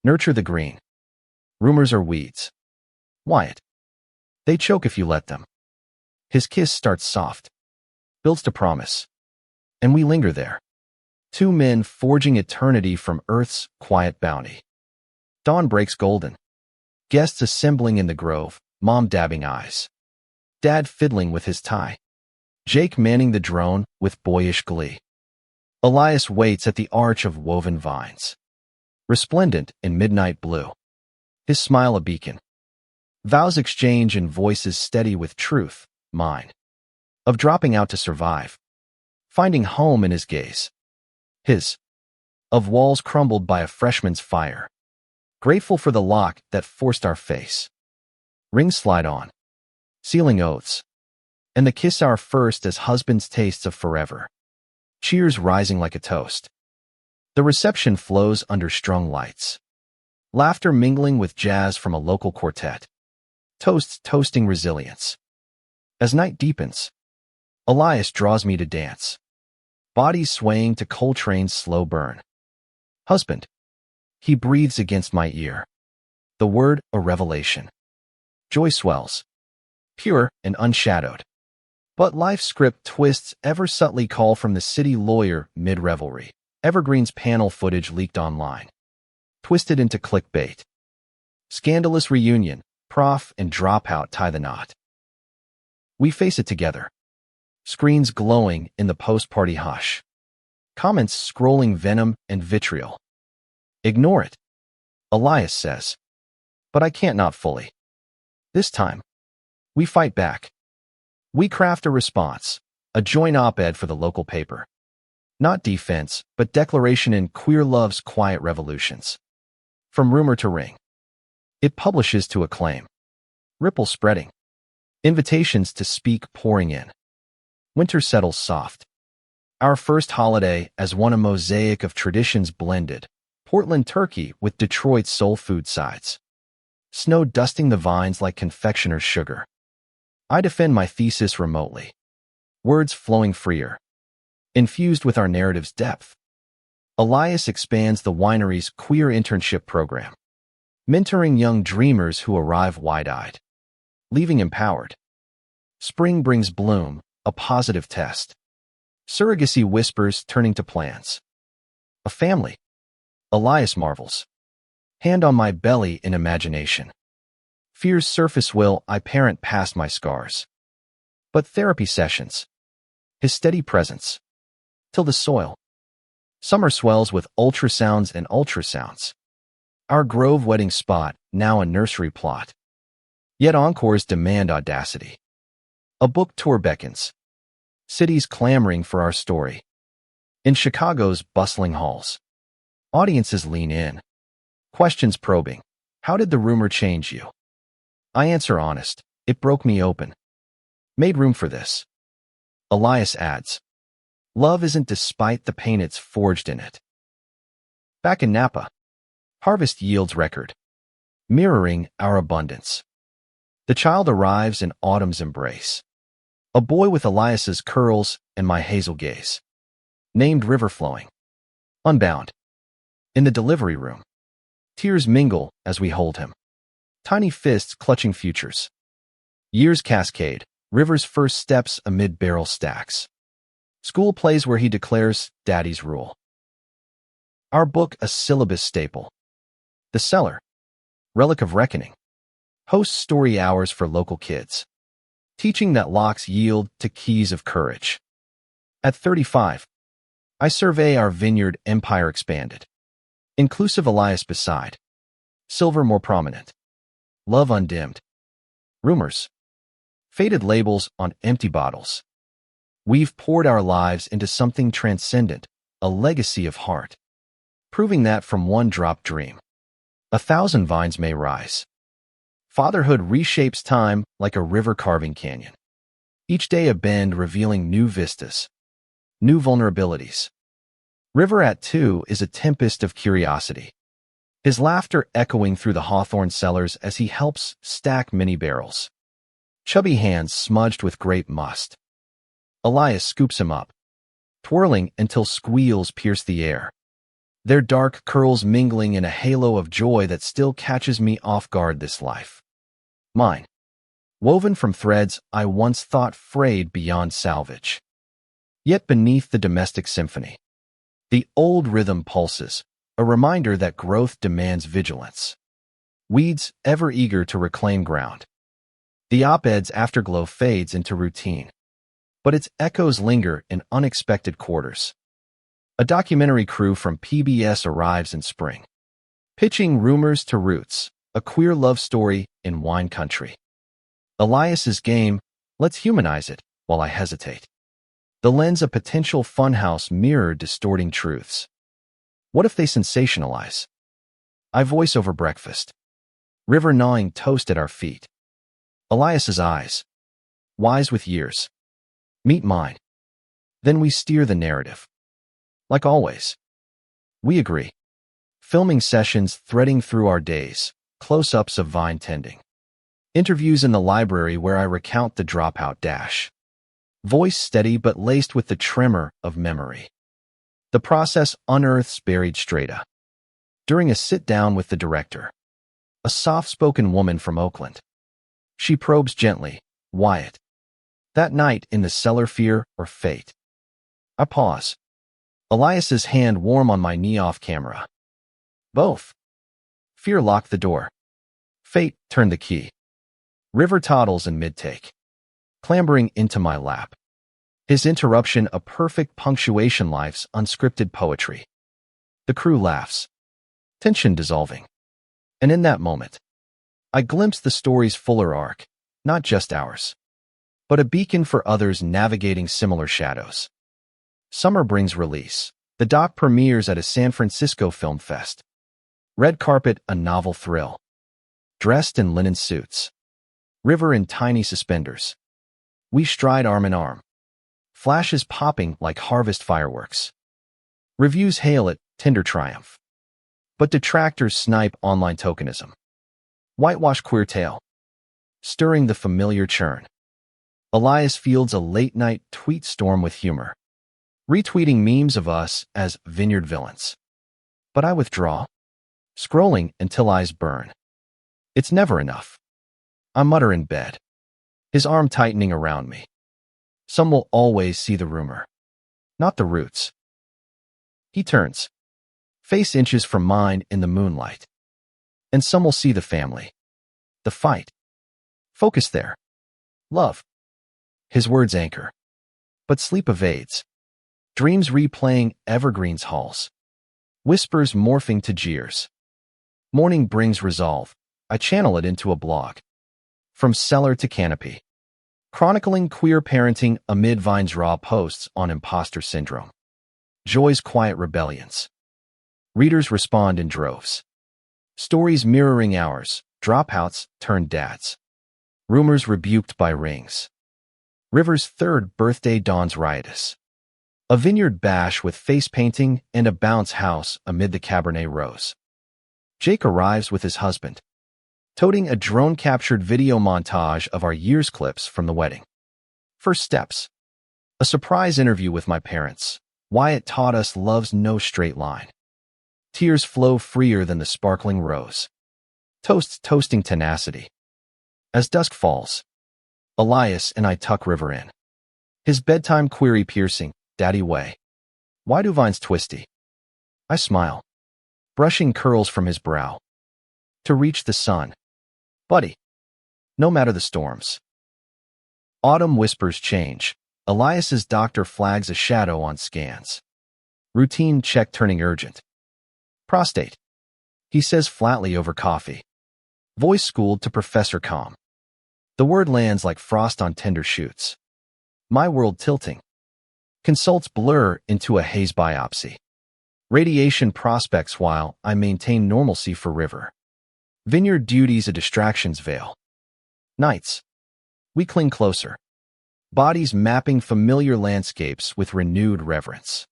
nurture the green. Rumors are weeds. Wyatt. They choke if you let them. His kiss starts soft, builds to promise, and we linger there. Two men forging eternity from Earth's quiet bounty. Dawn breaks golden. Guests assembling in the grove, Mom dabbing eyes. Dad fiddling with his tie. Jake manning the drone with boyish glee. Elias waits at the arch of woven vines, resplendent in midnight blue. His smile a beacon. Vows exchange and voices steady with truth, mine. of dropping out to survive, finding home in his gaze. His, of walls crumbled by a freshman's fire, grateful for the lock that forced our face. Rings slide on, sealing oaths, and the kiss our first as husbands' tastes of forever. Cheers rising like a toast. The reception flows under strung lights, laughter mingling with jazz from a local quartet. Toasts toasting resilience. As night deepens, Elias draws me to dance, bodies swaying to Coltrane's slow burn. Husband. He breathes against my ear. The word a revelation. Joy swells, pure and unshadowed. But life's script twists ever subtly call from the city lawyer mid-revelry. Evergreen's panel footage leaked online, twisted into clickbait. Scandalous reunion, prof and dropout tie the knot. We face it together. Screens glowing in the post-party hush. Comments scrolling venom and vitriol. Ignore it, Elias says. But I can't not fully. This time, we fight back. We craft a response, a joint op-ed for the local paper. Not defense, but declaration in Queer Love's Quiet Revolutions. From rumor to ring. It publishes to acclaim. Ripple spreading. Invitations to speak pouring in. Winter settles soft. Our first holiday as one a mosaic of traditions blended. Portland turkey with Detroit soul food sides. Snow dusting the vines like confectioner's sugar. I defend my thesis remotely. Words flowing freer. Infused with our narrative's depth. Elias expands the winery's queer internship program, mentoring young dreamers who arrive wide-eyed, leaving empowered. Spring brings bloom, a positive test. Surrogacy whispers turning to plans. A family. Elias marvels. Hand on my belly in imagination. Fear's surface will I parent past my scars. But therapy sessions. His steady presence. Till the soil. Summer swells with ultrasounds and ultrasounds. Our Grove wedding spot, now a nursery plot. Yet encores demand audacity. A book tour beckons. Cities clamoring for our story. In Chicago's bustling halls. Audiences lean in. Questions probing. How did the rumor change you? I answer honest. It broke me open. Made room for this. Elias adds. Love isn't despite the pain it's forged in it. Back in Napa. Harvest yields record. Mirroring our abundance. The child arrives in autumn's embrace. A boy with Elias's curls and my hazel gaze. Named river flowing. Unbound. In the delivery room. Tears mingle as we hold him. Tiny fists clutching futures. Years cascade, river's first steps amid barrel stacks. School plays where he declares Daddy's rule. Our book a syllabus staple. The Cellar, relic of reckoning, hosts story hours for local kids, teaching that locks yield to keys of courage. At 35, I survey our vineyard empire expanded. Inclusive Elias beside. Silver more prominent. Love undimmed. Rumors. Faded labels on empty bottles. We've poured our lives into something transcendent, a legacy of heart. Proving that from one drop dream, 1,000 vines may rise. Fatherhood reshapes time like a river carving canyon. Each day a bend revealing new vistas. New vulnerabilities. River at 2 is a tempest of curiosity. His laughter echoing through the hawthorn cellars as he helps stack many barrels. Chubby hands smudged with grape must. Elias scoops him up, twirling until squeals pierce the air. Their dark curls mingling in a halo of joy that still catches me off guard this life. Mine. Woven from threads I once thought frayed beyond salvage. Yet beneath the domestic symphony, the old rhythm pulses, a reminder that growth demands vigilance. Weeds ever eager to reclaim ground. The op-ed's afterglow fades into routine, but its echoes linger in unexpected quarters. A documentary crew from PBS arrives in spring, pitching rumors to roots, a queer love story in wine country. Elias's game, let's humanize it, while I hesitate. The lens a potential funhouse mirror distorting truths. What if they sensationalize? I voice over breakfast. River gnawing toast at our feet. Elias's eyes, wise with years, meet mine. Then we steer the narrative. Like always. We agree. Filming sessions threading through our days, close-ups of vine tending. Interviews in the library where I recount the dropout dash. Voice steady but laced with the tremor of memory. The process unearths buried strata. During a sit-down with the director, a soft-spoken woman from Oakland. She probes gently, Wyatt. That night in the cellar, fear or fate? I pause. Elias's hand warm on my knee off camera. Both. Fear locked the door. Fate turned the key. River toddles in mid-take, clambering into my lap. His interruption a perfect punctuation, life's unscripted poetry. The crew laughs, tension dissolving. And in that moment, I glimpse the story's fuller arc, not just ours, but a beacon for others navigating similar shadows. Summer brings release. The doc premieres at a San Francisco film fest. Red carpet, a novel thrill. Dressed in linen suits. River in tiny suspenders. We stride arm in arm. Flashes popping like harvest fireworks. Reviews hail it, tender triumph. But detractors snipe online tokenism. Whitewash queer tale. Stirring the familiar churn. Elias fields a late-night tweet storm with humor. Retweeting memes of us as vineyard villains. But I withdraw. Scrolling until eyes burn. It's never enough. I mutter in bed. His arm tightening around me. Some will always see the rumor. Not the roots. He turns. Face inches from mine in the moonlight. And some will see the family. The fight. Focus there. Love. His words anchor. But sleep evades. Dreams replaying evergreens halls. Whispers morphing to jeers. Morning brings resolve. I channel it into a blog. From cellar to canopy. Chronicling queer parenting amid Vine's raw posts on imposter syndrome. Joy's quiet rebellions. Readers respond in droves. Stories mirroring ours. Dropouts turned dads. Rumors rebuked by rings. River's third birthday dawns riotous. A vineyard bash with face painting and a bounce house amid the Cabernet Rose. Jake arrives with his husband, toting a drone-captured video montage of our year's clips from the wedding. First steps. A surprise interview with my parents. Wyatt taught us love's no straight line. Tears flow freer than the sparkling rose. Toasts toasting tenacity. As dusk falls, Elias and I tuck River in. His bedtime query piercing, Daddy way. Why do vines twisty? I smile, brushing curls from his brow. To reach the sun. Buddy. No matter the storms. Autumn whispers change. Elias's doctor flags a shadow on scans. Routine check turning urgent. Prostate. He says flatly over coffee. Voice schooled to Professor Calm. The word lands like frost on tender shoots. My world tilting. Consults blur into a haze biopsy. Radiation prospects while I maintain normalcy for River. Vineyard duties a distractions veil. Nights. We cling closer. Bodies mapping familiar landscapes with renewed reverence.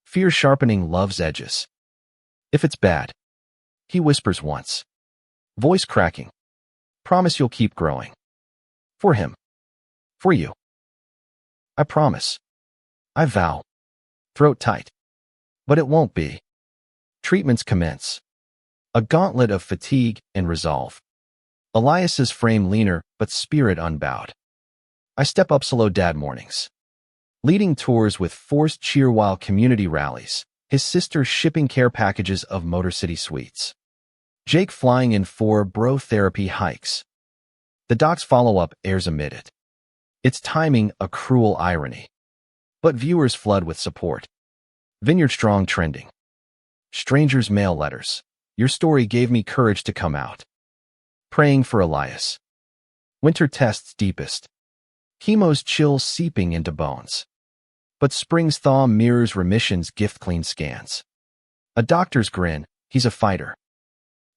Fear sharpening love's edges. If it's bad. He whispers once. Voice cracking. Promise you'll keep growing. For him. For you. I promise. I vow. Throat tight. But it won't be. Treatments commence. A gauntlet of fatigue and resolve. Elias's frame leaner, but spirit unbowed. I step up slow dad mornings. Leading tours with forced cheer while community rallies. His sister shipping care packages of Motor City Suites. Jake flying in for bro therapy hikes. The doc's follow-up airs amid it. Its timing a cruel irony. But viewers flood with support. Vineyard Strong trending. Strangers mail letters. Your story gave me courage to come out. Praying for Elias. Winter tests deepest. Chemo's chill seeping into bones. But spring's thaw mirrors remission's gift-clean scans. A doctor's grin, he's a fighter.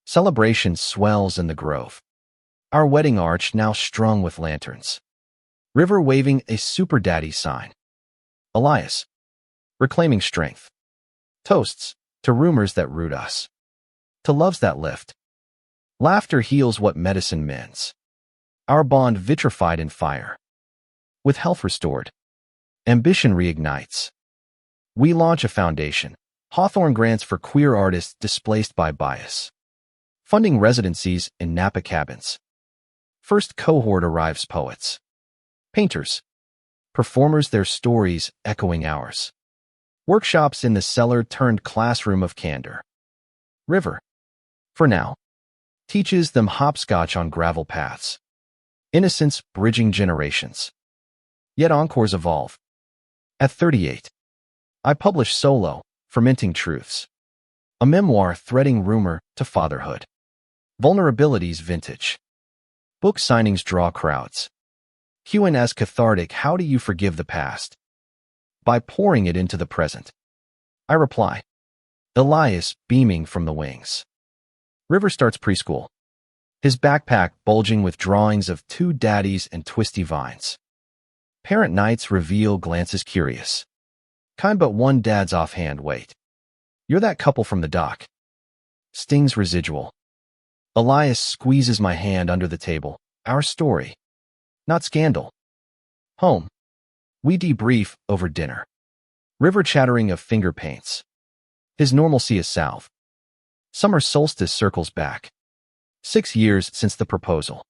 Celebration swells in the grove. Our wedding arch now strung with lanterns. River waving a super daddy sign. Elias, reclaiming strength. Toasts to rumors that root us. To loves that lift. Laughter heals what medicine mends. Our bond vitrified in fire. With health restored, ambition reignites. We launch a foundation, Hawthorne grants for queer artists displaced by bias. Funding residencies in Napa cabins. First cohort arrives poets. Painters. Performers their stories echoing ours. Workshops in the cellar turned classroom of candor. River, for now, teaches them hopscotch on gravel paths. Innocence bridging generations. Yet encores evolve. At 38, I publish Solo, Fermenting Truths. A memoir threading rumor to fatherhood. Vulnerabilities vintage. Book signings draw crowds. Q&A's cathartic, how do you forgive the past? By pouring it into the present. I reply. Elias beaming from the wings. River starts preschool. His backpack bulging with drawings of two daddies and twisty vines. Parent nights reveal glances curious. Kind but one dad's offhand, wait. You're that couple from the doc. Stings residual. Elias squeezes my hand under the table. Our story. Not scandal. Home. We debrief over dinner. River chattering of finger paints. His normalcy is south. Summer solstice circles back. 6 years since the proposal.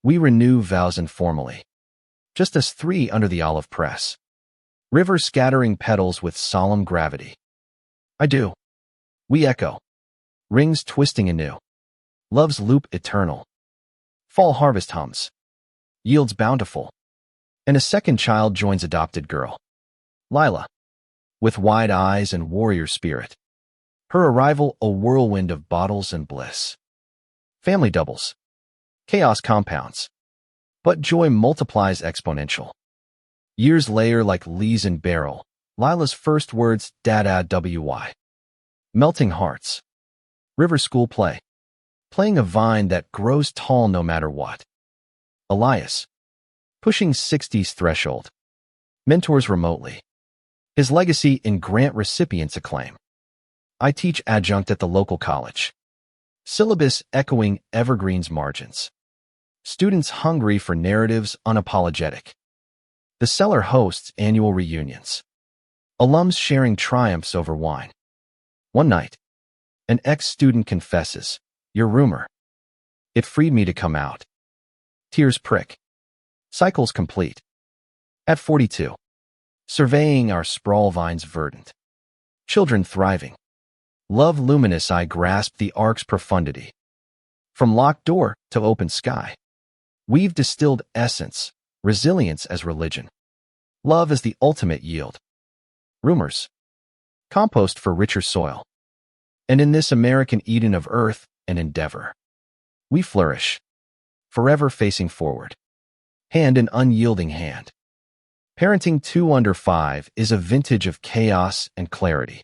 We renew vows informally. Just us three under the olive press. River scattering petals with solemn gravity. I do. We echo. Rings twisting anew. Love's loop eternal. Fall harvest hums. Yields bountiful. And a second child joins adopted girl. Lila. With wide eyes and warrior spirit. Her arrival a whirlwind of bottles and bliss. Family doubles. Chaos compounds. But joy multiplies exponential. Years later like lees in barrel. Lila's first words, Dada WY. Melting hearts. River school play. Playing a vine that grows tall no matter what. Elias. Pushing 60's threshold. Mentors remotely. His legacy in grant recipients acclaim. I teach adjunct at the local college. Syllabus echoing evergreen's margins. Students hungry for narratives unapologetic. The Cellar hosts annual reunions. Alums sharing triumphs over wine. One night, an ex-student confesses, your rumor. It freed me to come out. Tears prick. Cycles complete. At 42. Surveying our sprawl vines verdant. Children thriving. Love luminous I grasp the ark's profundity. From locked door to open sky. We've distilled essence, resilience as religion. Love as the ultimate yield. Rumors. Compost for richer soil. And in this American Eden of earth and endeavor, we flourish. Forever facing forward. Hand in unyielding hand. Parenting 2 under 5 is a vintage of chaos and clarity.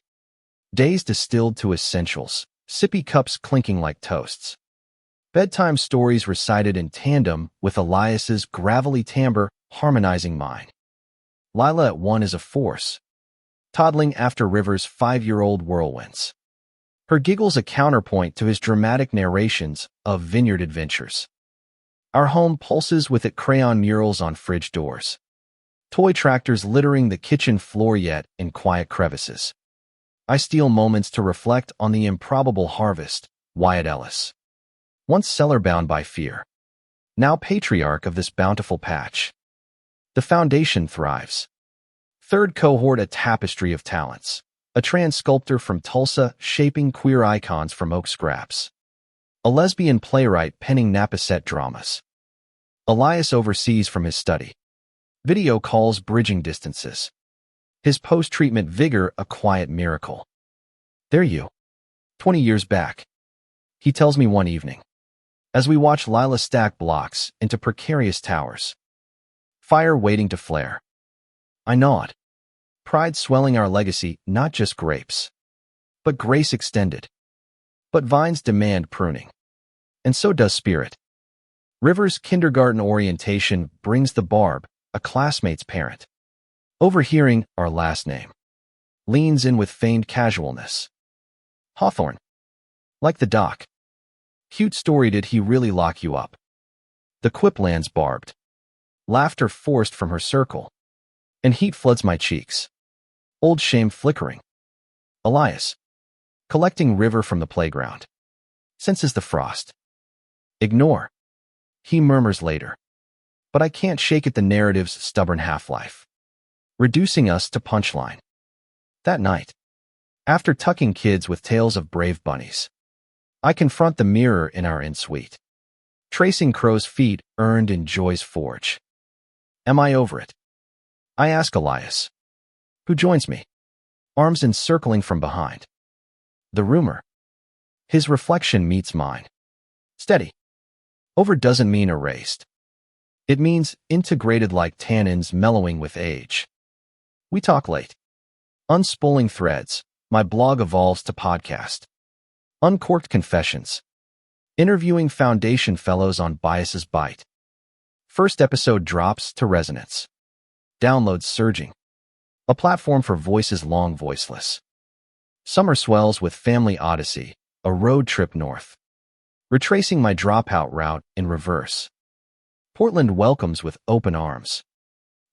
Days distilled to essentials, sippy cups clinking like toasts. Bedtime stories recited in tandem with Elias's gravelly timbre harmonizing mine. Lila at 1 is a force, toddling after River's 5-year-old whirlwinds. Her giggles a counterpoint to his dramatic narrations of vineyard adventures. Our home pulses with its crayon murals on fridge doors. Toy tractors littering the kitchen floor yet in quiet crevices. I steal moments to reflect on the improbable harvest, Wyatt Ellis. Once cellar-bound by fear. Now patriarch of this bountiful patch. The foundation thrives. Third cohort a tapestry of talents. A trans sculptor from Tulsa shaping queer icons from oak scraps. A lesbian playwright penning Napa set dramas. Elias overseas from his study. Video calls bridging distances. His post-treatment vigor a quiet miracle. There you. 20 years back. He tells me one evening. As we watch Lila stack blocks into precarious towers. Fire waiting to flare. I nod. Pride swelling our legacy, not just grapes, but grace extended. But vines demand pruning. And so does spirit. River's kindergarten orientation brings the barb, a classmate's parent. Overhearing our last name. Leans in with feigned casualness. Hawthorne. Like the doc. Cute story, did he really lock you up? The quip lands barbed. Laughter forced from her circle. And heat floods my cheeks. Old shame flickering. Elias. Collecting River from the playground. Senses the frost. Ignore. He murmurs later. But I can't shake at the narrative's stubborn half-life. Reducing us to punchline. That night, after tucking kids with tales of brave bunnies, I confront the mirror in our in-suite. Tracing crow's feet earned in joy's forge. Am I over it? I ask Elias, who joins me, arms encircling from behind. The rumor. His reflection meets mine. Steady. Over doesn't mean erased. It means integrated like tannins mellowing with age. We talk late. Unspooling threads, my blog evolves to podcast. Uncorked confessions. Interviewing foundation fellows on Bias's Bite. First episode drops to resonance. Downloads surging. A platform for voices long voiceless. Summer swells with Family Odyssey, a road trip north. Retracing my dropout route in reverse. Portland welcomes with open arms.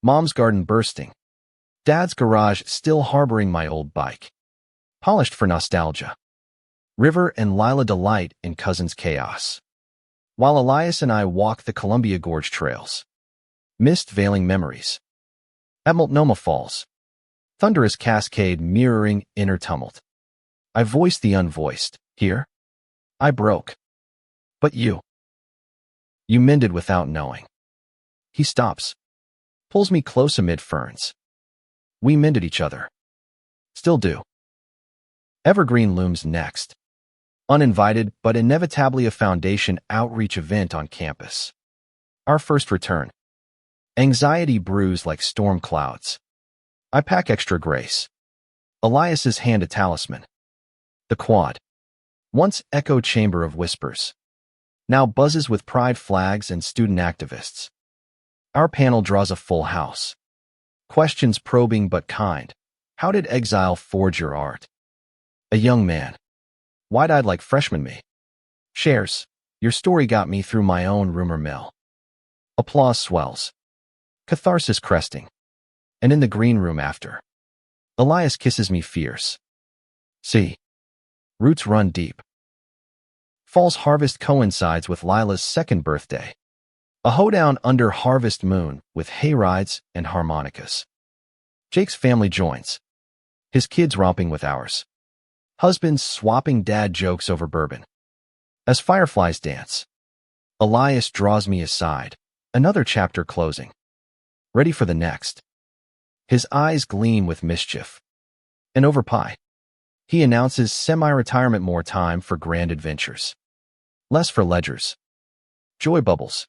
Mom's garden bursting. Dad's garage still harboring my old bike. Polished for nostalgia. River and Lila delight in cousin's chaos. While Elias and I walk the Columbia Gorge trails. Mist veiling memories. At Multnomah Falls. Thunderous cascade mirroring inner tumult. I voice the unvoiced. Here? I broke. But you. You mended without knowing. He stops. Pulls me close amid ferns. We mended each other. Still do. Evergreen looms next. Uninvited, but inevitably a foundation outreach event on campus. Our first return. Anxiety brews like storm clouds. I pack extra grace. Elias's hand a talisman. The quad. Once echo chamber of whispers. Now buzzes with pride flags and student activists. Our panel draws a full house. Questions probing but kind. How did exile forge your art? A young man. Wide-eyed like freshman me. Shares. Your story got me through my own rumor mill. Applause swells. Catharsis cresting. And in the green room after. Elias kisses me fierce. See. Roots run deep. Fall's harvest coincides with Lila's second birthday. A hoedown under harvest moon with hayrides and harmonicas. Jake's family joins. His kids romping with ours. Husbands swapping dad jokes over bourbon. As fireflies dance. Elias draws me aside. Another chapter closing. Ready for the next. His eyes gleam with mischief. And over pie. He announces semi-retirement, more time for grand adventures. Less for ledgers. Joy bubbles.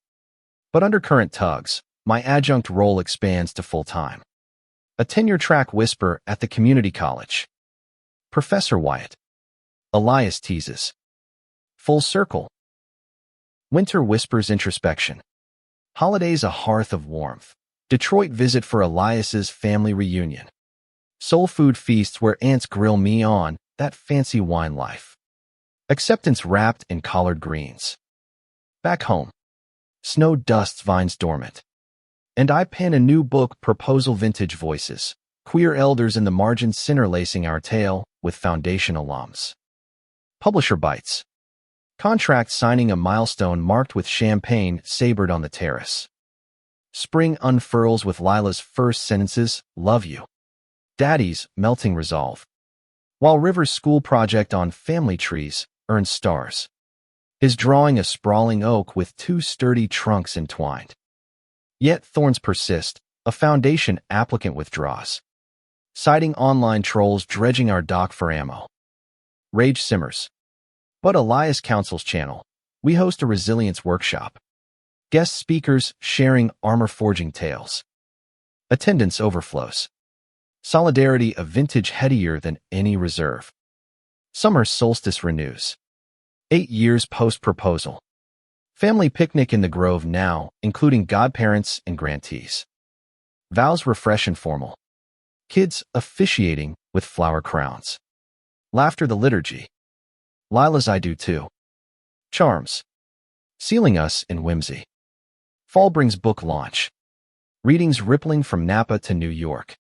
But undercurrent tugs, my adjunct role expands to full-time. A tenure-track whisper at the community college. Professor Wyatt. Elias teases. Full circle. Winter whispers introspection. Holidays a hearth of warmth. Detroit visit for Elias's family reunion. Soul food feasts where aunts grill me on that fancy wine life. Acceptance wrapped in collard greens. Back home. Snow dusts vines dormant. And I pen a new book, Proposal Vintage Voices. Queer elders in the margins interlacing our tale with foundation alums. Publisher bites. Contract signing a milestone marked with champagne sabered on the terrace. Spring unfurls with Lila's first sentences, love you. Daddy's melting resolve. While River's school project on family trees earns stars. His drawing a sprawling oak with two sturdy trunks entwined. Yet thorns persist, a foundation applicant withdraws. Citing online trolls dredging our dock for ammo. Rage simmers. But Elias Council's channel, we host a resilience workshop. Guest speakers sharing armor-forging tales. Attendance overflows. Solidarity a vintage headier than any reserve. Summer solstice renews. 8 years post-proposal. Family picnic in the grove now, including godparents and grantees. Vows refresh and formal. Kids officiating with flower crowns. Laughter the liturgy. Lila's I do too. Charms. Sealing us in whimsy. Fall brings book launch. Readings rippling from Napa to New York.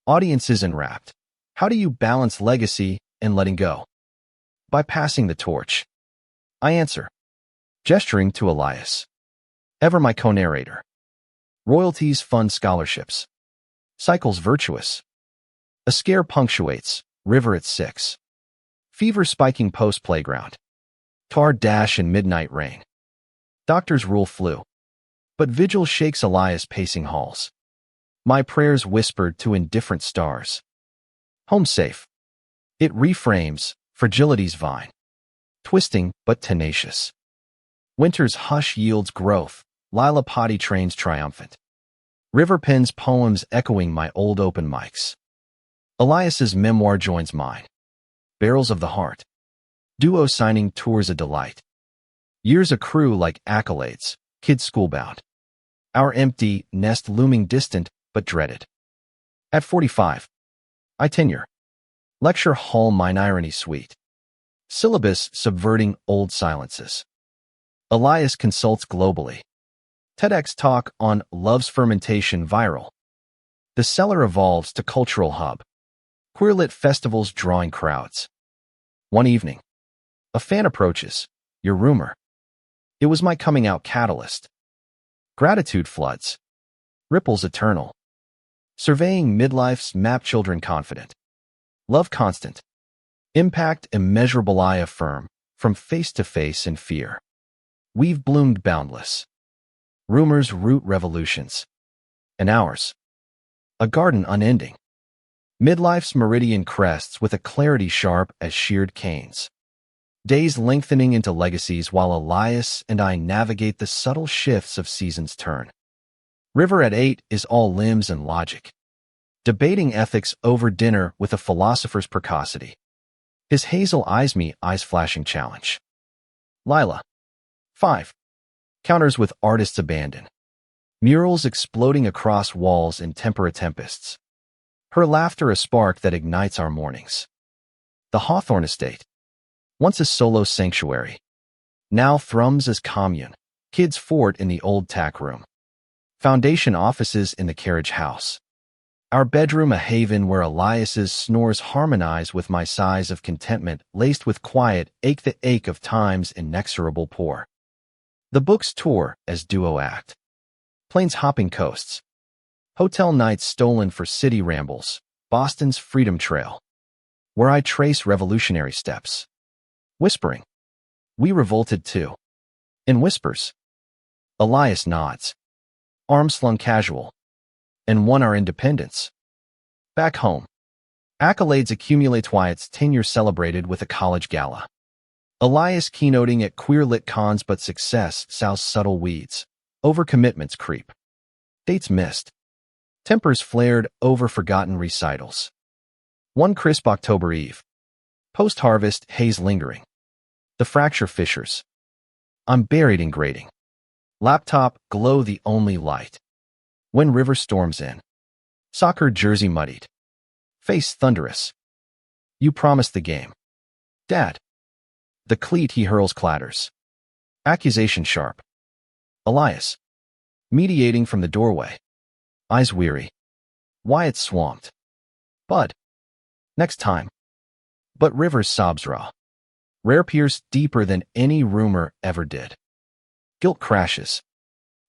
Audiences enwrapped. How do you balance legacy and letting go? By passing the torch. I answer. Gesturing to Elias. Ever my co-narrator. Royalties fund scholarships. Cycles virtuous. A scare punctuates. River at 6. Fever spiking post-playground. Tar dash and midnight rain. Doctors rule flu. But vigil shakes Elias pacing halls. My prayers whispered to indifferent stars. Home safe. It reframes fragility's vine. Twisting but tenacious. Winter's hush yields growth. Lila potty trains triumphant. River pens poems echoing my old open mics. Elias's memoir joins mine. Barrels of the Heart. Duo signing tours a delight. Years accrue like accolades, kids schoolbound. Our empty nest looming distant but dreaded. At 45. I tenure. Lecture hall mine irony sweet. Syllabus subverting old silences. Elias consults globally. TEDx talk on love's fermentation viral. The Cellar evolves to cultural hub. Queerlit festivals drawing crowds. One evening. A fan approaches. Your rumor. It was my coming out catalyst. Gratitude floods. Ripples eternal. Surveying midlife's map children confident. Love constant. Impact immeasurable I affirm, from face to face in fear. We've bloomed boundless. Rumors root revolutions. And ours. A garden unending. Midlife's meridian crests with a clarity sharp as sheared canes. Days lengthening into legacies while Elias and I navigate the subtle shifts of season's turn. River at 8 is all limbs and logic. Debating ethics over dinner with a philosopher's precocity. His hazel eyes me, eyes flashing challenge. Lila. 5. Counters with artist's abandon. Murals exploding across walls in tempera tempests. Her laughter a spark that ignites our mornings. The Hawthorne estate. Once a solo sanctuary. Now thrums as commune. Kids fort in the old tack room. Foundation offices in the carriage house. Our bedroom a haven where Elias's snores harmonize with my sighs of contentment, laced with quiet, ache the ache of time's inexorable pour. The book's tour as duo act. Plains hopping coasts. Hotel nights stolen for city rambles. Boston's Freedom Trail. Where I trace revolutionary steps. Whispering. We revolted too. In whispers. Elias nods. Arms slung casual. And won our independence. Back home. Accolades accumulate. Wyatt's tenure celebrated with a college gala. Elias keynoting at queer-lit cons, but success sows subtle weeds. Overcommitments creep. Dates missed. Tempers flared over forgotten recitals. One crisp October eve. Post-harvest haze lingering. The fracture fissures. I'm buried in grating. Laptop glow the only light. When river storms in. Soccer jersey muddied. Face thunderous. You promised the game. Dad. The cleat he hurls clatters. Accusation sharp. Elias. Mediating from the doorway. Eyes weary. Wyatt swamped. Bud. Next time. But River's sobs raw. Rare pierce deeper than any rumor ever did. Guilt crashes.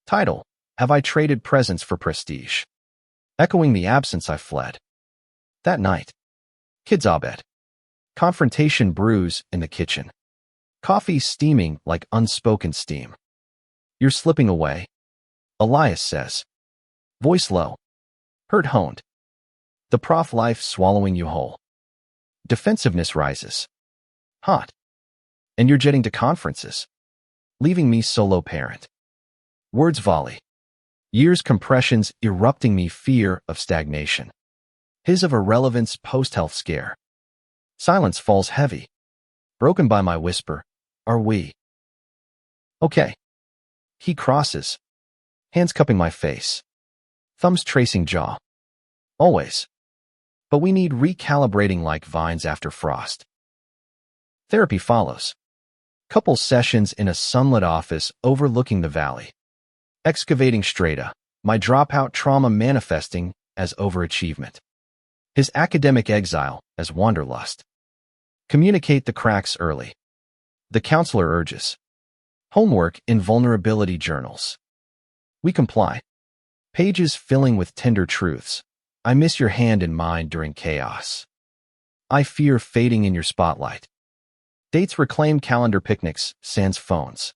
Title. Have I traded presence for prestige? Echoing the absence I fled. That night. Kids abed. Confrontation brews in the kitchen. Coffee steaming like unspoken steam. You're slipping away. Elias says. Voice low. Hurt honed. The prof life swallowing you whole. Defensiveness rises. Hot. And you're jetting to conferences. Leaving me solo parent. Words volley. Years compressions erupting me fear of stagnation. His of irrelevance post-health scare. Silence falls heavy. Broken by my whisper, are we? Okay. He crosses. Hands cupping my face. Thumbs tracing jaw. Always. But we need recalibrating like vines after frost. Therapy follows. Couple sessions in a sunlit office overlooking the valley. Excavating strata, my dropout trauma manifesting as overachievement. His academic exile as wanderlust. Communicate the cracks early. The counselor urges. Homework in vulnerability journals. We comply. Pages filling with tender truths. I miss your hand in mine during chaos. I fear fading in your spotlight. Dates reclaim calendar picnics, sans phones.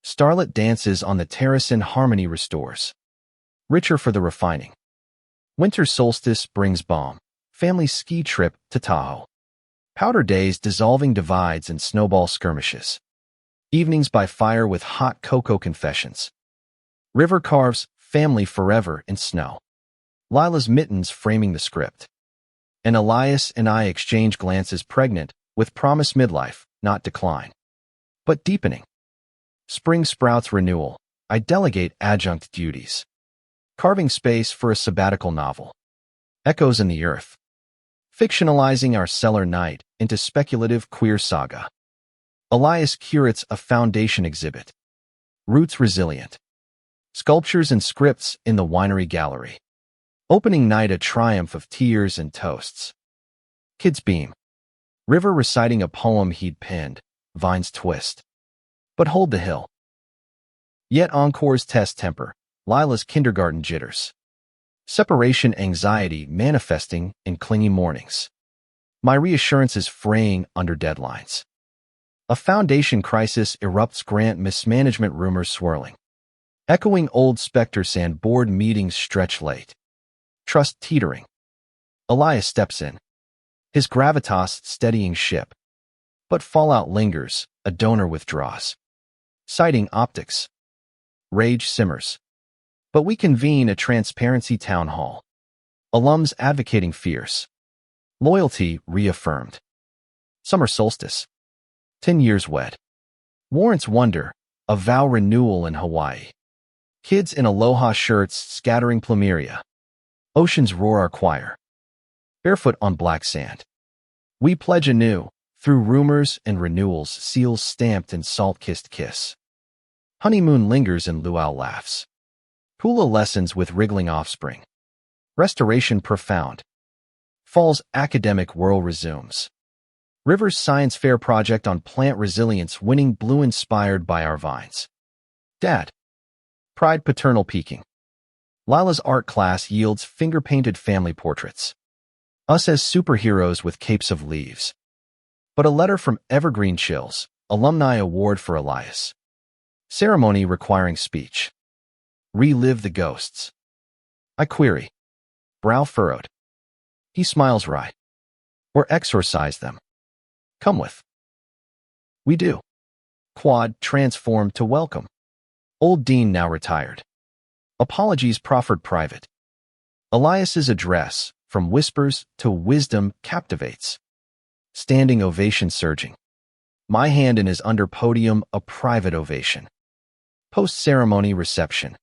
Starlit dances on the terrace in harmony restores. Richer for the refining. Winter solstice brings balm. Family ski trip to Tahoe. Powder days dissolving divides and snowball skirmishes. Evenings by fire with hot cocoa confessions. River carves family forever in snow. Lila's mittens framing the script. And Elias and I exchange glances pregnant with promise midlife, not decline, but deepening. Spring sprouts renewal. I delegate adjunct duties. Carving space for a sabbatical novel. Echoes in the earth. Fictionalizing our cellar night into speculative queer saga. Elias curates a foundation exhibit. Roots resilient. Sculptures and scripts in the winery gallery. Opening night a triumph of tears and toasts. Kids beam. River reciting a poem he'd penned. Vines twist. But hold the hill. Yet encores test temper. Lila's kindergarten jitters. Separation anxiety manifesting in clingy mornings. My reassurances fraying under deadlines. A foundation crisis erupts grant mismanagement rumors swirling. Echoing old specters and board meetings stretch late. Trust teetering. Elias steps in. His gravitas steadying ship. But fallout lingers, a donor withdraws. Citing optics. Rage simmers. But we convene a transparency town hall. Alums advocating fierce. Loyalty reaffirmed. Summer solstice. 10 years wed. Warrants wonder, a vow renewal in Hawaii. Kids in aloha shirts scattering plumeria. Oceans roar our choir. Barefoot on black sand. We pledge anew, through rumors and renewals, seals stamped in salt-kissed kiss. Honeymoon lingers in luau laughs. Hula lessons with wriggling offspring. Restoration profound. Fall's academic whirl resumes. River's science fair project on plant resilience winning blue inspired by our vines. Dad. Pride paternal peaking. Lila's art class yields finger-painted family portraits. Us as superheroes with capes of leaves. But a letter from Evergreen Chills, alumni award for Elias. Ceremony requiring speech. Relive the ghosts. I query. Brow furrowed. He smiles wry. Or exorcise them. Come with. We do. Quad transformed to welcome. Old Dean now retired. Apologies proffered private. Elias's address, from whispers to wisdom, captivates. Standing ovation surging. My hand in his under podium, a private ovation. Post-ceremony reception.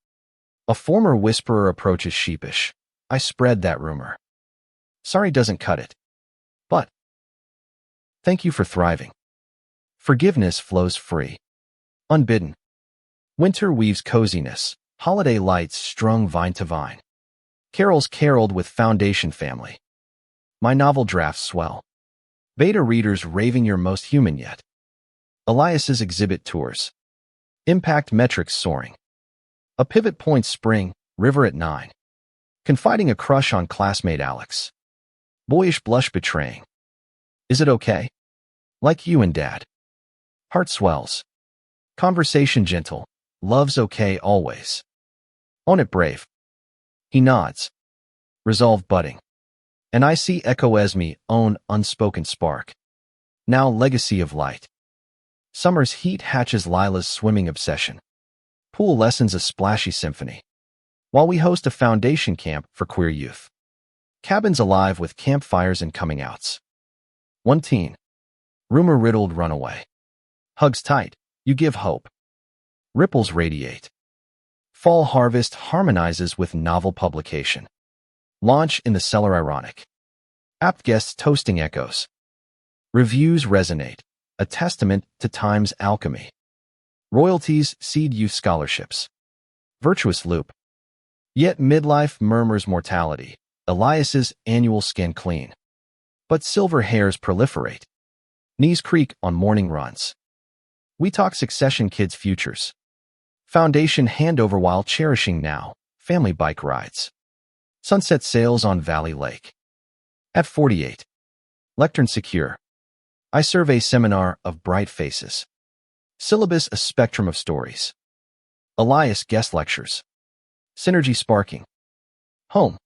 A former whisperer approaches sheepish. I spread that rumor. Sorry doesn't cut it. But thank you for thriving. Forgiveness flows free. Unbidden. Winter weaves coziness. Holiday lights strung vine to vine. Carols caroled with foundation family. My novel drafts swell. Beta readers raving you're most human yet. Elias's exhibit tours. Impact metrics soaring. A pivot point spring, River at 9. Confiding a crush on classmate Alex. Boyish blush betraying. Is it okay? Like you and Dad. Heart swells. Conversation gentle. Love's okay always. Own it brave. He nods. Resolve budding. And I see Echo Esme own unspoken spark. Now legacy of light. Summer's heat hatches Lila's swimming obsession. Pool lessons a splashy symphony, while we host a foundation camp for queer youth. Cabins alive with campfires and coming-outs. One teen. Rumor-riddled runaway. Hugs tight. You give hope. Ripples radiate. Fall harvest harmonizes with novel publication. Launch in the Cellar ironic. Apt guests toasting echoes. Reviews resonate. A testament to time's alchemy. Royalties seed youth scholarships. Virtuous loop. Yet midlife murmurs mortality. Elias's annual skin clean. But silver hairs proliferate. Knees creak on morning runs. We talk succession kids' futures. Foundation handover while cherishing now. Family bike rides. Sunset sails on Valley Lake. At 48. Lectern secure. I survey seminar of bright faces. Syllabus a spectrum of stories. Elias guest lectures. Synergy sparking. Home.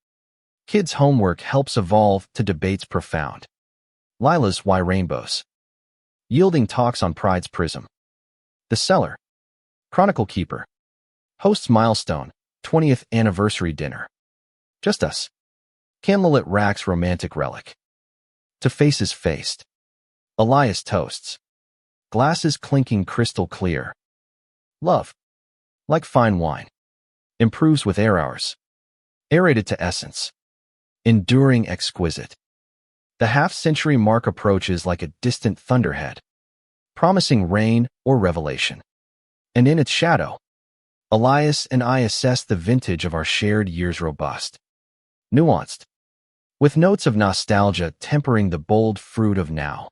Kids' homework helps evolve to debates profound. Lila's Why Rainbows. Yielding talks on Pride's prism. The Cellar. Chronicle Keeper. Hosts milestone, 20th anniversary dinner. Just us. Candlelit racks romantic relic. To faces faced. Elias toasts. Glasses clinking crystal clear. Love. Like fine wine. Improves with air hours. Aerated to essence. Enduring exquisite. The half-century mark approaches like a distant thunderhead, promising rain or revelation. And in its shadow, Elias and I assess the vintage of our shared years robust. Nuanced. With notes of nostalgia tempering the bold fruit of now.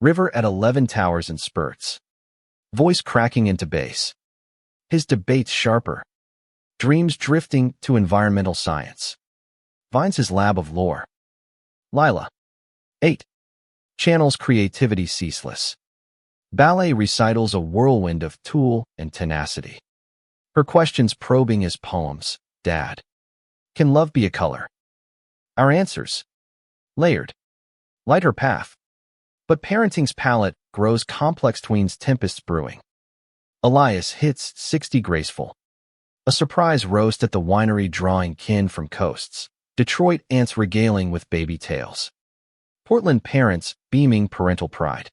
River at 11 towers and spurts. Voice cracking into bass. His debates sharper. Dreams drifting to environmental science. Vines his lab of lore. Lila. 8. Channels creativity ceaseless. Ballet recitals a whirlwind of tool and tenacity. Her questions probing his poems. Dad. Can love be a color? Our answers. Layered. Lighter path. But parenting's palette grows complex tweens tempests brewing. Elias hits 60 graceful. A surprise roast at the winery drawing kin from coasts. Detroit aunts regaling with baby tales. Portland parents beaming parental pride.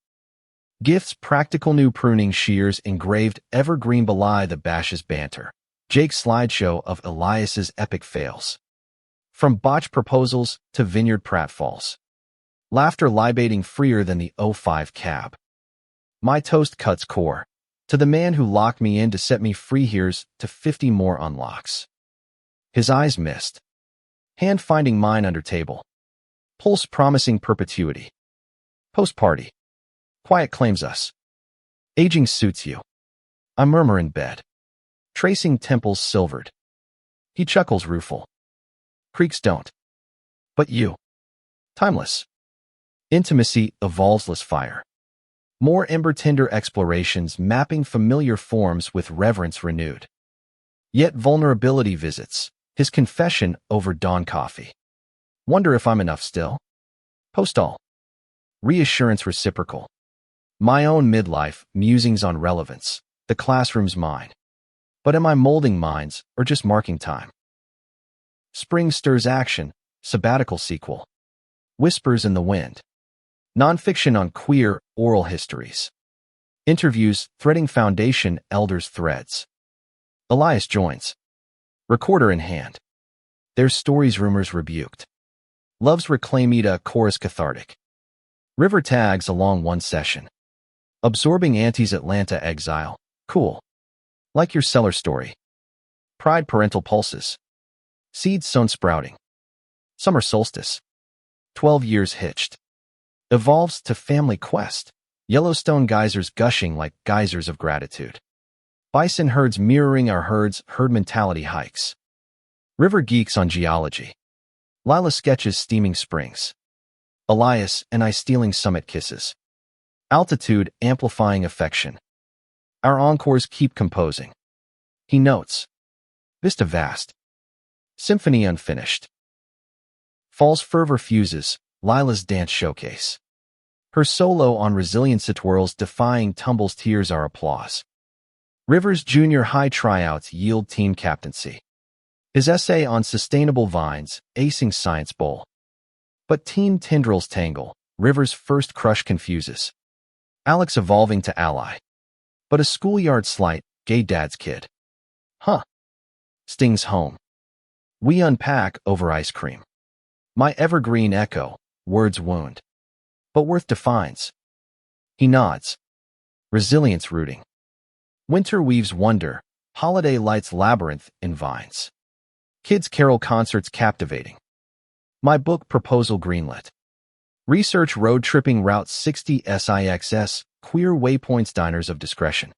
Gifts practical new pruning shears engraved evergreen belie the bash's banter. Jake's slideshow of Elias's epic fails. From botched proposals to vineyard pratfalls. Laughter libating freer than the '05 cab. My toast cuts core. To the man who locked me in to set me free, here's to 50 more unlocks. His eyes missed. Hand finding mine under table. Pulse promising perpetuity. Post-party. Quiet claims us. Aging suits you. I murmur in bed. Tracing temples silvered. He chuckles rueful. Creeks don't. But you. Timeless. Intimacy evolvesless fire. More ember-tender explorations mapping familiar forms with reverence renewed. Yet vulnerability visits. His confession over dawn coffee. Wonder if I'm enough still? Postal. Reassurance reciprocal. My own midlife, musings on relevance. The classroom's mine. But am I molding minds or just marking time? Spring stirs action. Sabbatical sequel. Whispers in the wind. Nonfiction on queer oral histories. Interviews threading foundation elders' threads. Elias joins. Recorder in hand. Their stories rumors rebuked. Love's reclaimita chorus cathartic. River tags along one session. Absorbing Auntie's Atlanta exile. Cool. Like your Cellar story. Pride parental pulses. Seeds sown sprouting. Summer solstice. 12 years hitched. Evolves to family quest. Yellowstone geysers gushing like geysers of gratitude. Bison herds mirroring our herd mentality hikes. River geeks on geology. Lila sketches steaming springs. Elias and I stealing summit kisses. Altitude amplifying affection. Our encores keep composing. He notes. Vista vast. Symphony unfinished. Fall's fervor fuses. Lila's dance showcase. Her solo on resilience twirls defying tumbles tears our applause. River's junior high tryouts yield team captaincy. His essay on sustainable vines, acing Science Bowl. But teen tendrils tangle. River's first crush confuses. Alex evolving to ally. But a schoolyard slight, gay dad's kid. Huh. Stings home. We unpack over ice cream. My evergreen echo, words wound. But worth defines. He nods. Resilience rooting. Winter weaves wonder. Holiday lights labyrinth in vines. Kids carol concerts captivating. My book proposal greenlit. Research road tripping Route 60 SIXS, queer waypoints diners of discretion.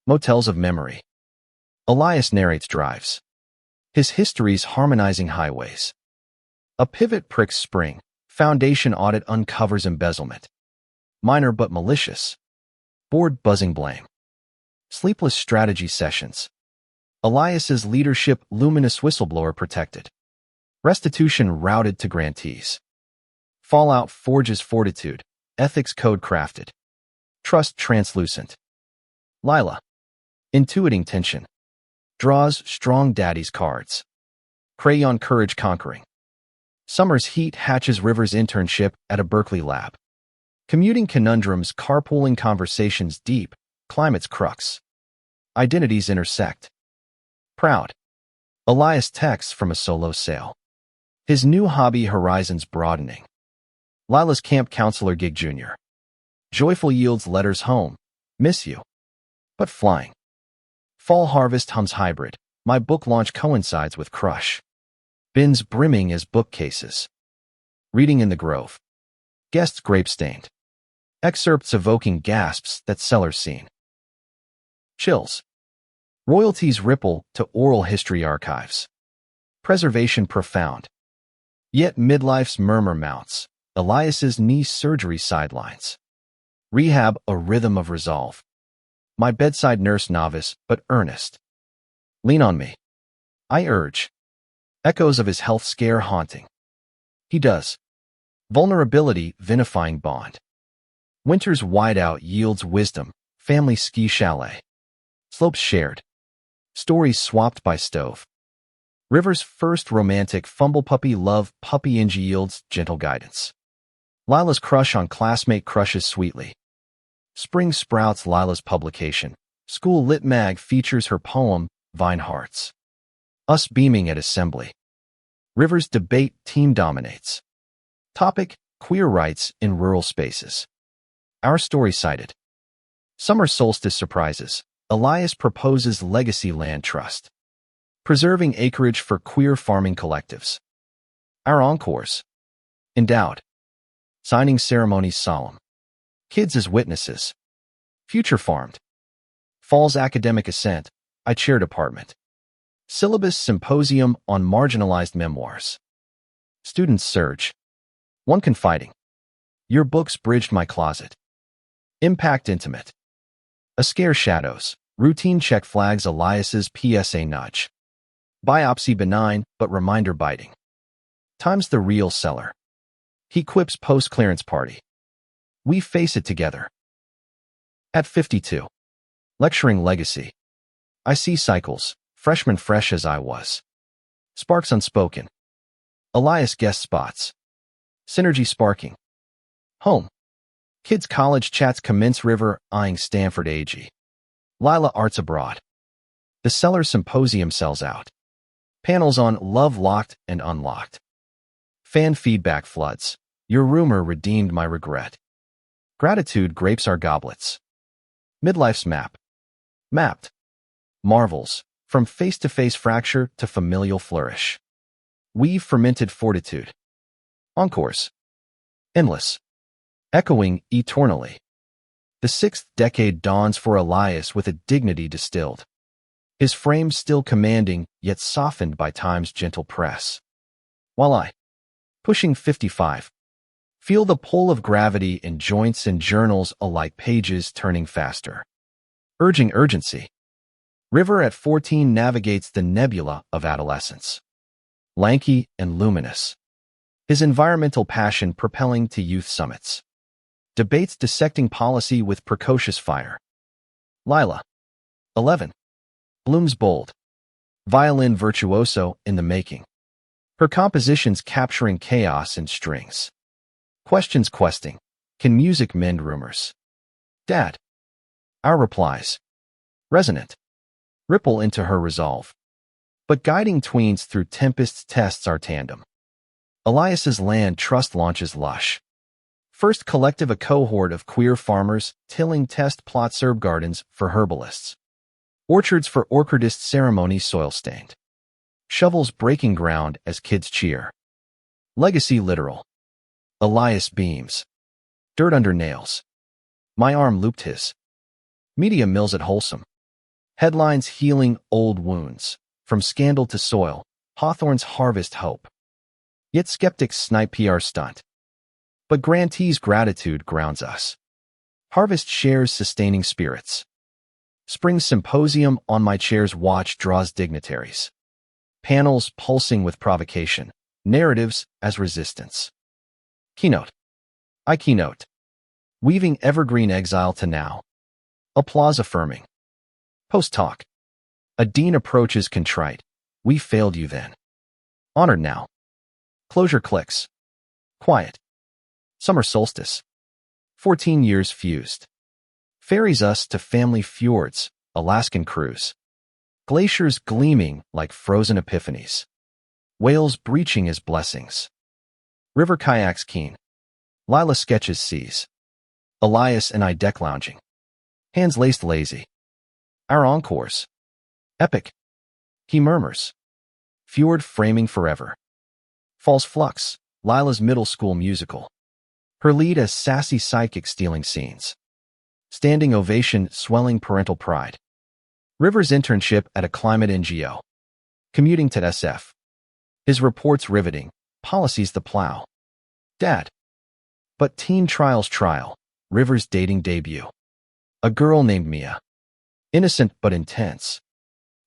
Motels of memory. Elias narrates drives. His histories harmonizing highways. A pivot pricks spring. Foundation audit uncovers embezzlement. Minor but malicious. Board buzzing blame. Sleepless strategy sessions. Elias's leadership luminous whistleblower protected. Restitution routed to grantees. Fallout forges fortitude. Ethics code crafted. Trust translucent. Lila. Intuiting tension. Draws strong daddy's cards. Crayon courage conquering. Summer's heat hatches River's internship at a Berkeley lab. Commuting conundrums, carpooling conversations deep, climate's crux. Identities intersect. Proud. Elias texts from a solo sail. His new hobby horizons broadening. Lila's camp counselor gig junior. Joyful yields letters home. Miss you. But flying. Fall harvest hums hybrid. My book launch coincides with crush. Bins brimming as bookcases. Reading in the grove. Guests grape-stained. Excerpts evoking gasps that Cellar seen. Chills. Royalties ripple to oral history archives. Preservation profound. Yet midlife's murmur mounts. Elias's knee surgery sidelines. Rehab a rhythm of resolve. My bedside nurse novice but earnest. Lean on me. I urge. Echoes of his health scare haunting. He does. Vulnerability vinifying bond. Winter's wideout yields wisdom. Family ski chalet. Slopes shared. Stories swapped by stove. River's first romantic fumble puppy love puppy inge yields gentle guidance. Lila's crush on classmate crushes sweetly. Spring sprouts Lila's publication. School Lit Mag features her poem, Vine Hearts. Us beaming at assembly. River's debate team dominates. Topic, queer rights in rural spaces. Our story cited. Summer solstice surprises. Elias proposes legacy land trust. Preserving acreage for queer farming collectives. Our encores. Endowed. Signing ceremonies solemn. Kids as witnesses. Future farmed. Fall's academic ascent. I chair department. Syllabus symposium on marginalized memoirs. Students surge. One confiding. Your books bridged my closet. Impact intimate. A scare shadows. Routine check flags Elias's PSA nudge. Biopsy benign, but reminder biting. Time's the real Cellar. He quips post-clearance party. We face it together. At 52. Lecturing legacy. I see cycles, freshman fresh as I was. Sparks unspoken. Elias guest spots. Synergy sparking. Home. Kids college chats commence River eyeing Stanford AG. Lila arts abroad. The Cellar symposium sells out. Panels on love locked and unlocked. Fan feedback floods. Your rumor redeemed my regret. Gratitude grapes our goblets. Midlife's map. Mapped. Marvels. From face-to-face fracture to familial flourish. Weave fermented fortitude. Encores. Endless. Echoing eternally. The sixth decade dawns for Elias with a dignity distilled. His frame still commanding, yet softened by time's gentle press. While I, pushing 55, feel the pull of gravity in joints and journals alike pages turning faster. Urging urgency. River at 14 navigates the nebula of adolescence. Lanky and luminous. His environmental passion propelling to youth summits. Debates dissecting policy with precocious fire. Lila. 11. Blooms bold. Violin virtuoso in the making. Her compositions capturing chaos in strings. Questions questing. Can music mend rumors? Dad. Our replies. Resonant. Ripple into her resolve. But guiding tweens through tempests tests our tandem. Elias's land trust launches lush. First collective a cohort of queer farmers tilling test plots herb gardens for herbalists. Orchards for orchardist ceremonies soil-stained. Shovels breaking ground as kids cheer. Legacy literal. Elias beams. Dirt under nails. My arm looped his. Media mills at wholesome. Headlines healing old wounds. From scandal to soil, Hawthorne's harvest hope. Yet skeptics snipe PR stunt. But grantees' gratitude grounds us. Harvest shares sustaining spirits. Spring symposium on my chair's watch draws dignitaries. Panels pulsing with provocation. Narratives as resistance. Keynote. I keynote. Weaving evergreen exile to now. Applause affirming. Post-talk. A dean approaches contrite. We failed you then. Honored now. Closure clicks. Quiet. Summer solstice. 14 years fused. Ferries us to family fjords, Alaskan cruise. Glaciers gleaming like frozen epiphanies. Whales breaching as blessings. River kayaks keen. Lila sketches seas. Elias and I deck lounging. Hands laced lazy. Our encores. Epic. He murmurs. Fjord framing forever. Falls flux, Lila's middle school musical. Her lead as sassy psychic stealing scenes. Standing ovation swelling parental pride. River's internship at a climate NGO. Commuting to SF. His reports riveting, policies the plow. Dad. But teen trials trial, River's dating debut. A girl named Mia. Innocent but intense.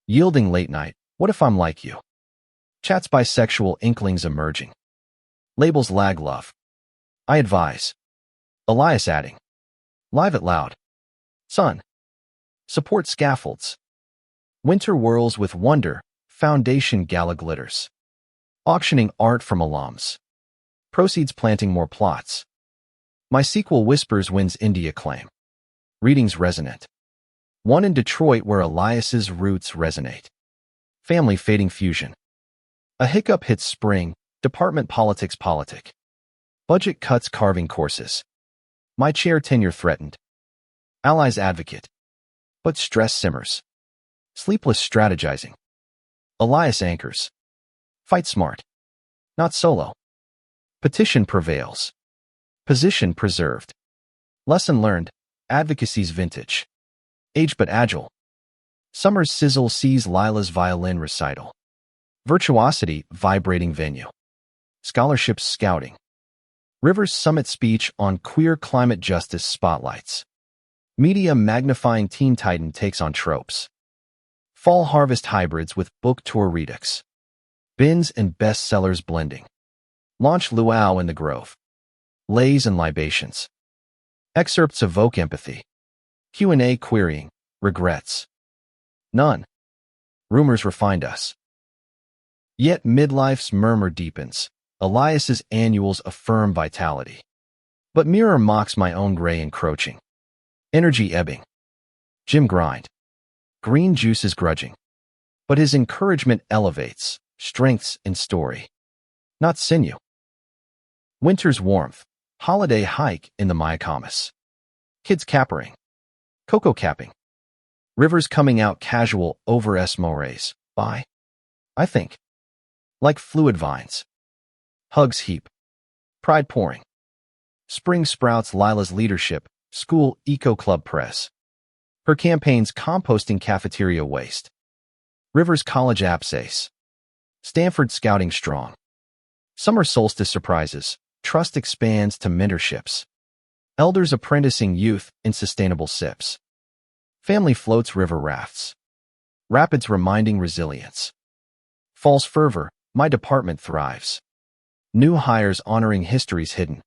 Yielding late night, what if I'm like you? Chats bisexual inklings emerging. Labels lag love. I advise. Elias adding. Live it loud. Son. Support scaffolds. Winter whirls with wonder, foundation gala glitters. Auctioning art from alums. Proceeds planting more plots. My sequel whispers wins indie acclaim. Readings resonant. One in Detroit where Elias's roots resonate. Family fading fusion. A hiccup hits spring, department politics politic. Budget cuts carving courses. My chair tenure threatened. Allies advocate. But stress simmers. Sleepless strategizing. Elias anchors. Fight smart. Not solo. Petition prevails. Position preserved. Lesson learned. Advocacy's vintage. Age but agile. Summer's sizzle sees Lila's violin recital. Virtuosity vibrating venue. Scholarships scouting. River's summit speech on queer climate justice spotlights. Media magnifying teen titan takes on tropes. Fall harvest hybrids with book tour redux. Bins and bestsellers blending. Launch luau in the grove. Lays and libations. Excerpts evoke empathy. Q&A querying. Regrets. None. Rumors refined us. Yet midlife's murmur deepens. Elias's annuals affirm vitality. But mirror mocks my own gray encroaching. Energy ebbing. Gym grind. Green juices grudging. But his encouragement elevates. Strengths in story. Not sinew. Winter's warmth. Holiday hike in the Mayacamas. Kids cappering. Cocoa capping. Rivers coming out casual over Esmores. By. I think. Like fluid vines. Hugs heap. Pride pouring. Spring sprouts Lila's leadership. School Eco Club Press. Her campaigns composting cafeteria waste. Rivers College Abscess. Stanford Scouting Strong. Summer solstice surprises. Trust expands to mentorships. Elders apprenticing youth in sustainable sips. Family floats river rafts. Rapids reminding resilience. Falls fervor, my department thrives. New hires honoring histories hidden.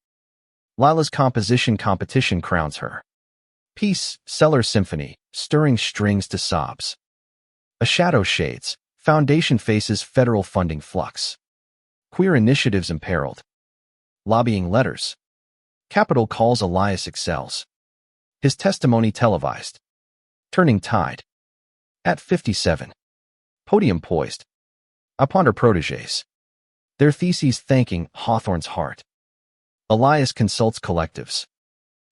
Lila's composition competition crowns her. Peace, Cellar Symphony, stirring strings to sobs. A shadow shades, foundation faces federal funding flux. Queer initiatives imperiled. Lobbying letters. Capitol calls Elias excels. His testimony televised. Turning tide. At 57. Podium poised. I ponder protégés. Their theses thanking Hawthorne's heart. Elias consults collectives.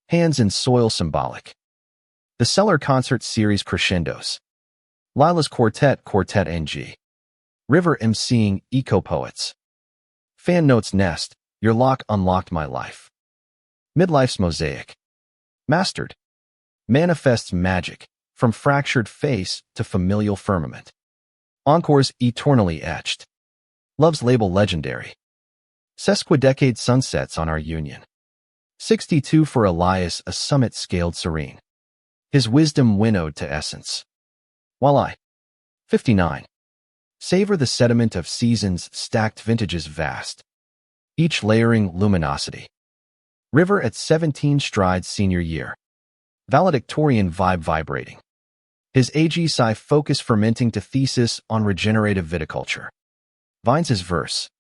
Hands in soil symbolic. The Cellar concert series crescendos. Lila's Quartet NG. River emceeing eco-poets. Fan notes nest, your lock unlocked my life. Midlife's mosaic. Mastered. Manifests magic, from fractured face to familial firmament. Encore's eternally etched. Love's label legendary. Sesquidecade sunsets on our union. 62 for Elias, a summit scaled serene. His wisdom winnowed to essence. While I, 59, savor the sediment of seasons, stacked vintages vast, each layering luminosity. River at 17 strides senior year. Valedictorian vibe vibrating. His AG-Sci focus fermenting to thesis on regenerative viticulture. Vines' verse.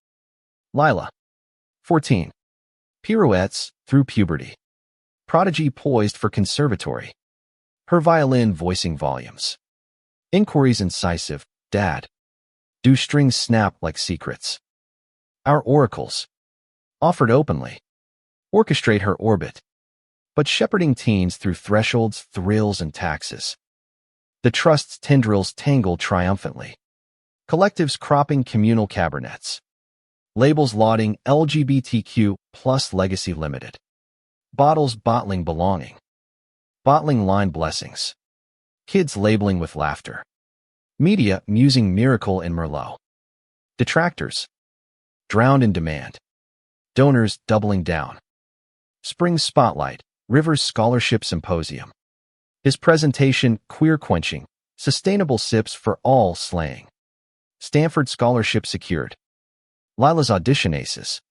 Lila, 14. Pirouettes through puberty. Prodigy poised for conservatory. Her violin voicing volumes. Inquiries incisive, dad. Do strings snap like secrets? Our oracles. Offered openly. Orchestrate her orbit. But shepherding teens through thresholds, thrills, and taxes. The trust's tendrils tangle triumphantly. Collectives cropping communal cabinets. Labels lauding LGBTQ plus legacy limited. Bottles bottling belonging. Bottling line blessings. Kids labeling with laughter. Media musing miracle in Merlot. Detractors. Drowned in demand. Donors doubling down. Spring spotlight. River's scholarship symposium. His presentation queer quenching. Sustainable sips for all slaying. Stanford scholarship secured. Lila's audition aces.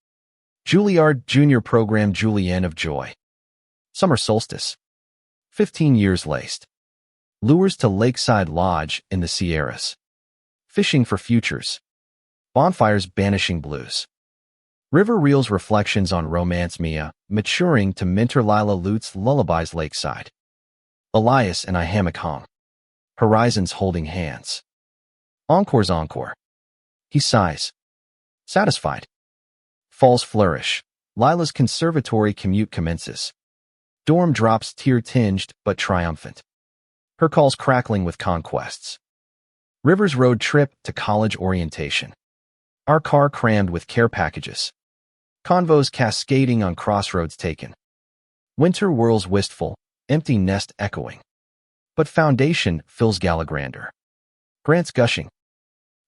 Juilliard Junior Program Julienne of Joy. Summer solstice. 15 years laced. Lures to Lakeside Lodge in the Sierras. Fishing for futures. Bonfires banishing blues. River reels reflections on romance Mia, maturing to mentor Lila Lutz lullabies lakeside. Elias and I hammock home. Horizons holding hands. Encore's encore. He sighs. Satisfied. Falls flourish. Lila's conservatory commute commences. Dorm drops tear-tinged but triumphant. Her calls crackling with conquests. River's road trip to college orientation. Our car crammed with care packages. Convos cascading on crossroads taken. Winter whirls wistful, empty nest echoing. But foundation fills gala grandeur. Grants gushing.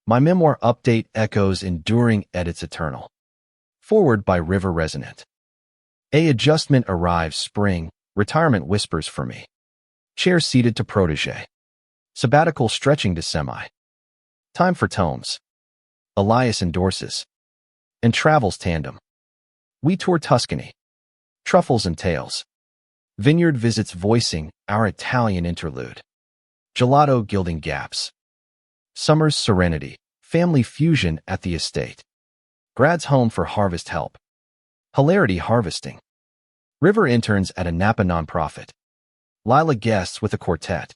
My memoir update echoes enduring edits eternal. Forward by River resonant. A adjustment arrives spring, retirement whispers for me. Chair seated to protege. Sabbatical stretching to semi. Time for tomes. Elias endorses. And travels tandem. We tour Tuscany. Truffles and tales. Vineyard visits voicing our Italian interlude. Gelato gilding gaps. Summer's serenity. Family fusion at the estate. Grads home for harvest help. Hilarity harvesting. River interns at a Napa nonprofit. Lila guests with a quartet.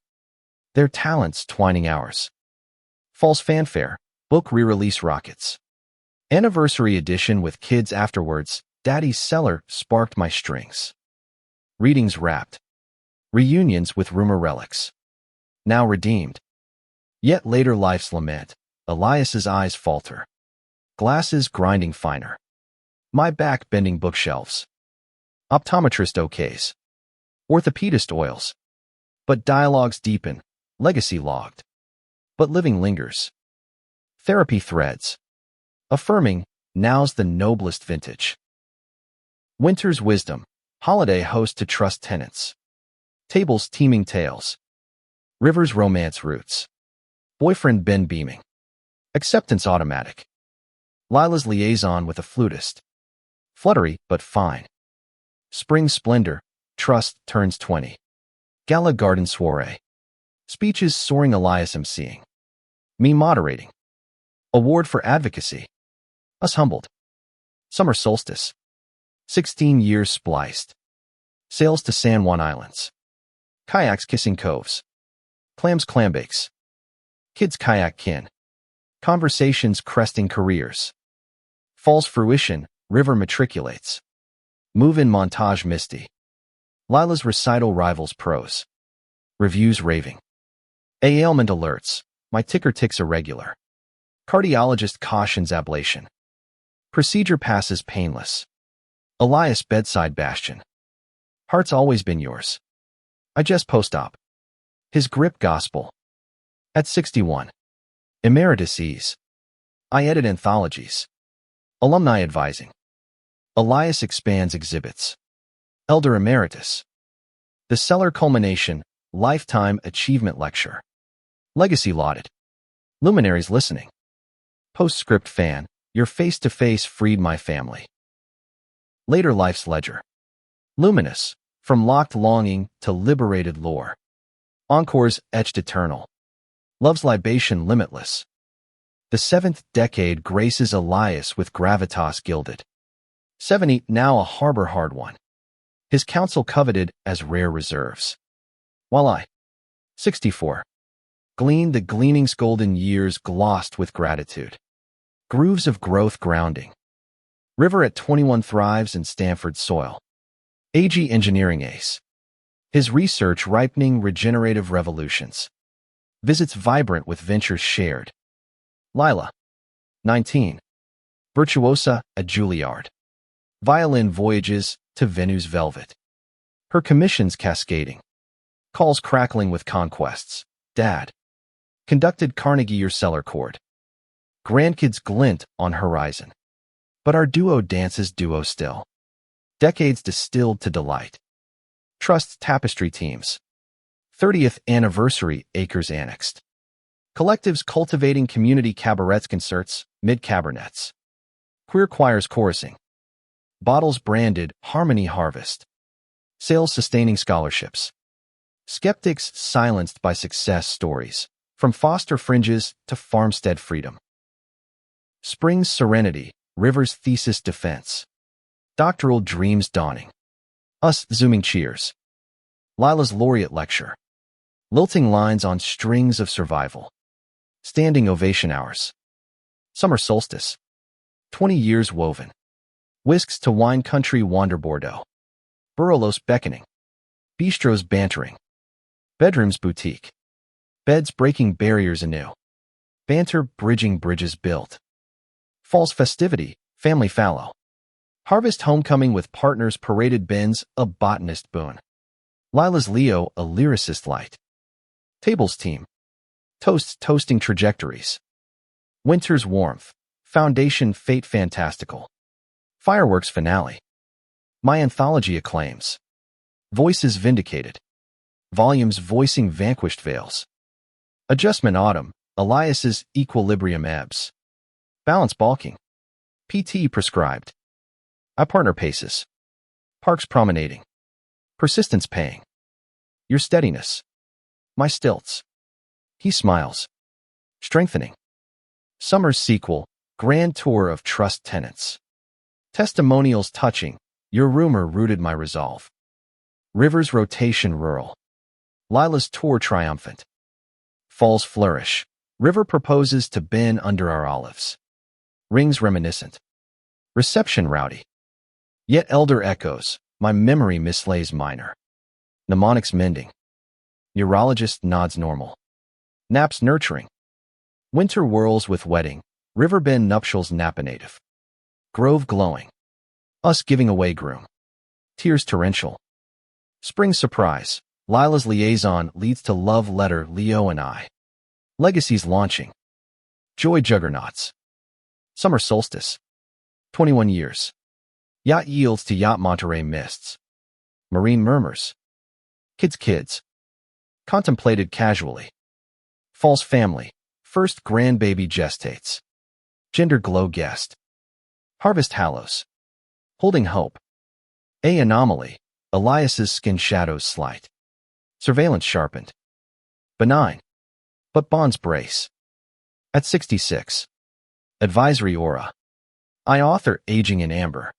Their talents twining hours. False fanfare. Book re-release rockets. Anniversary edition with kids afterwards. Daddy's Cellar sparked my strings. Readings wrapped. Reunions with rumor relics. Now redeemed. Yet later life's lament. Elias's eyes falter. Glasses grinding finer. My back bending bookshelves. Optometrist okays. Orthopedist oils. But dialogues deepen. Legacy logged. But living lingers. Therapy threads. Affirming, now's the noblest vintage. Winter's wisdom. Holiday host to trust tenants. Tables teeming tales. River's romance roots. Boyfriend Ben beaming. Acceptance automatic. Lila's liaison with a flutist. Fluttery, but fine. Spring splendor. Trust turns 20. Gala garden soiree. Speeches soaring Elias emceeing. Me moderating. Award for advocacy. Us humbled. Summer solstice. 16 years spliced. Sails to San Juan Islands. Kayaks kissing coves. Clams clambakes. Kids kayak kin. Conversations cresting careers. Falls fruition, river matriculates. Move-in montage misty. Lila's recital rivals prose. Reviews raving. Ailment alerts. My ticker ticks irregular. Cardiologist cautions ablation. Procedure passes painless. Elias bedside bastion. Heart's always been yours. I just post-op. His grip gospel. At 61. Emeritus ease. I edit anthologies. Alumni advising. Elias expands exhibits. Elder emeritus. The Cellar culmination, lifetime achievement lecture. Legacy lauded. Luminaries listening. Postscript fan, your face-to-face freed my family. Later life's ledger. Luminous, from locked longing to liberated lore. Encores etched eternal. Love's libation limitless. The 7th decade graces Elias with gravitas gilded. 70 now a harbor hard one. His counsel coveted as rare reserves. While I, 64, gleaned the gleaning's golden years glossed with gratitude. Grooves of growth grounding. River at 21 thrives in Stanford soil. AG engineering ace. His research ripening regenerative revolutions. Visits vibrant with ventures shared. Lila, 19. Virtuosa at Juilliard. Violin voyages to Venue's velvet. Her commissions cascading. Calls crackling with conquests. Dad. Conducted Carnegie your Cellar chord. Grandkids glint on horizon. But our duo dances duo still. Decades distilled to delight. Trust's tapestry teams. 30th anniversary acres annexed. Collectives cultivating community cabarets concerts, mid-cabinets. Queer choirs chorusing. Bottles branded Harmony Harvest. Sales sustaining scholarships. Skeptics silenced by success stories, from foster fringes to farmstead freedom. Spring's serenity, river's thesis defense. Doctoral dreams dawning. Us zooming cheers. Lila's laureate lecture. Lilting lines on strings of survival. Standing ovation hours. Summer solstice. 20 years woven. Whisks to wine country wander Bordeaux. Burros beckoning. Bistros bantering. Bedrooms boutique. Beds breaking barriers anew. Banter bridging bridges built. Fall's festivity, family fallow. Harvest homecoming with partners paraded bins, a botanist boon. Lila's Leo, a lyricist light. Tables team. Toasts toasting trajectories. Winter's warmth. Foundation fate fantastical. Fireworks finale. My anthology acclaims. Voices vindicated. Volumes voicing vanquished veils. Adjustment autumn. Elias's equilibrium ebbs. Balance balking. PT prescribed. I partner paces. Parks promenading. Persistence paying. Your steadiness. My stilts. He smiles. Strengthening. Summer's sequel. Grand tour of trust tenants. Testimonials touching. Your rumor rooted my resolve. River's rotation rural. Lila's tour triumphant. Fall's flourish. River proposes to Ben under our olives. Rings reminiscent. Reception rowdy. Yet elder echoes. My memory mislays minor. Mnemonics mending. Neurologist nods normal. Naps nurturing. Winter whirls with wedding. Riverbend nuptials napinative. Grove glowing. Us giving away groom. Tears torrential. Spring surprise. Lila's liaison leads to love letter Leo and I. Legacies launching. Joy juggernauts. Summer solstice. 21 years. Yacht yields to yacht Monterey mists. Marine murmurs. Kids. Contemplated casually. Fall's family. First grandbaby gestates. Gender glow guest. Harvest hallows. Holding hope. A anomaly. Elias's skin shadows slight. Surveillance sharpened. Benign, but bonds brace. At 66. Advisory aura. I author Aging in Amber.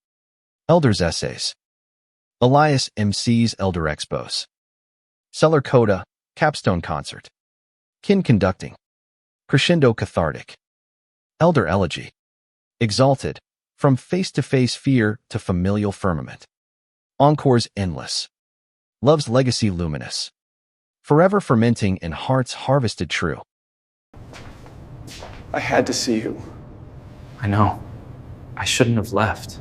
Elders Essays. Elias MC's Elder Expos. Cellar Coda, Capstone Concert. Kin Conducting. Crescendo Cathartic. Elder Elegy. Exalted, from face-to-face fear to familial firmament. Encores Endless. Love's Legacy Luminous. Forever fermenting in hearts harvested true.
I had to see you.
I know. I shouldn't have left.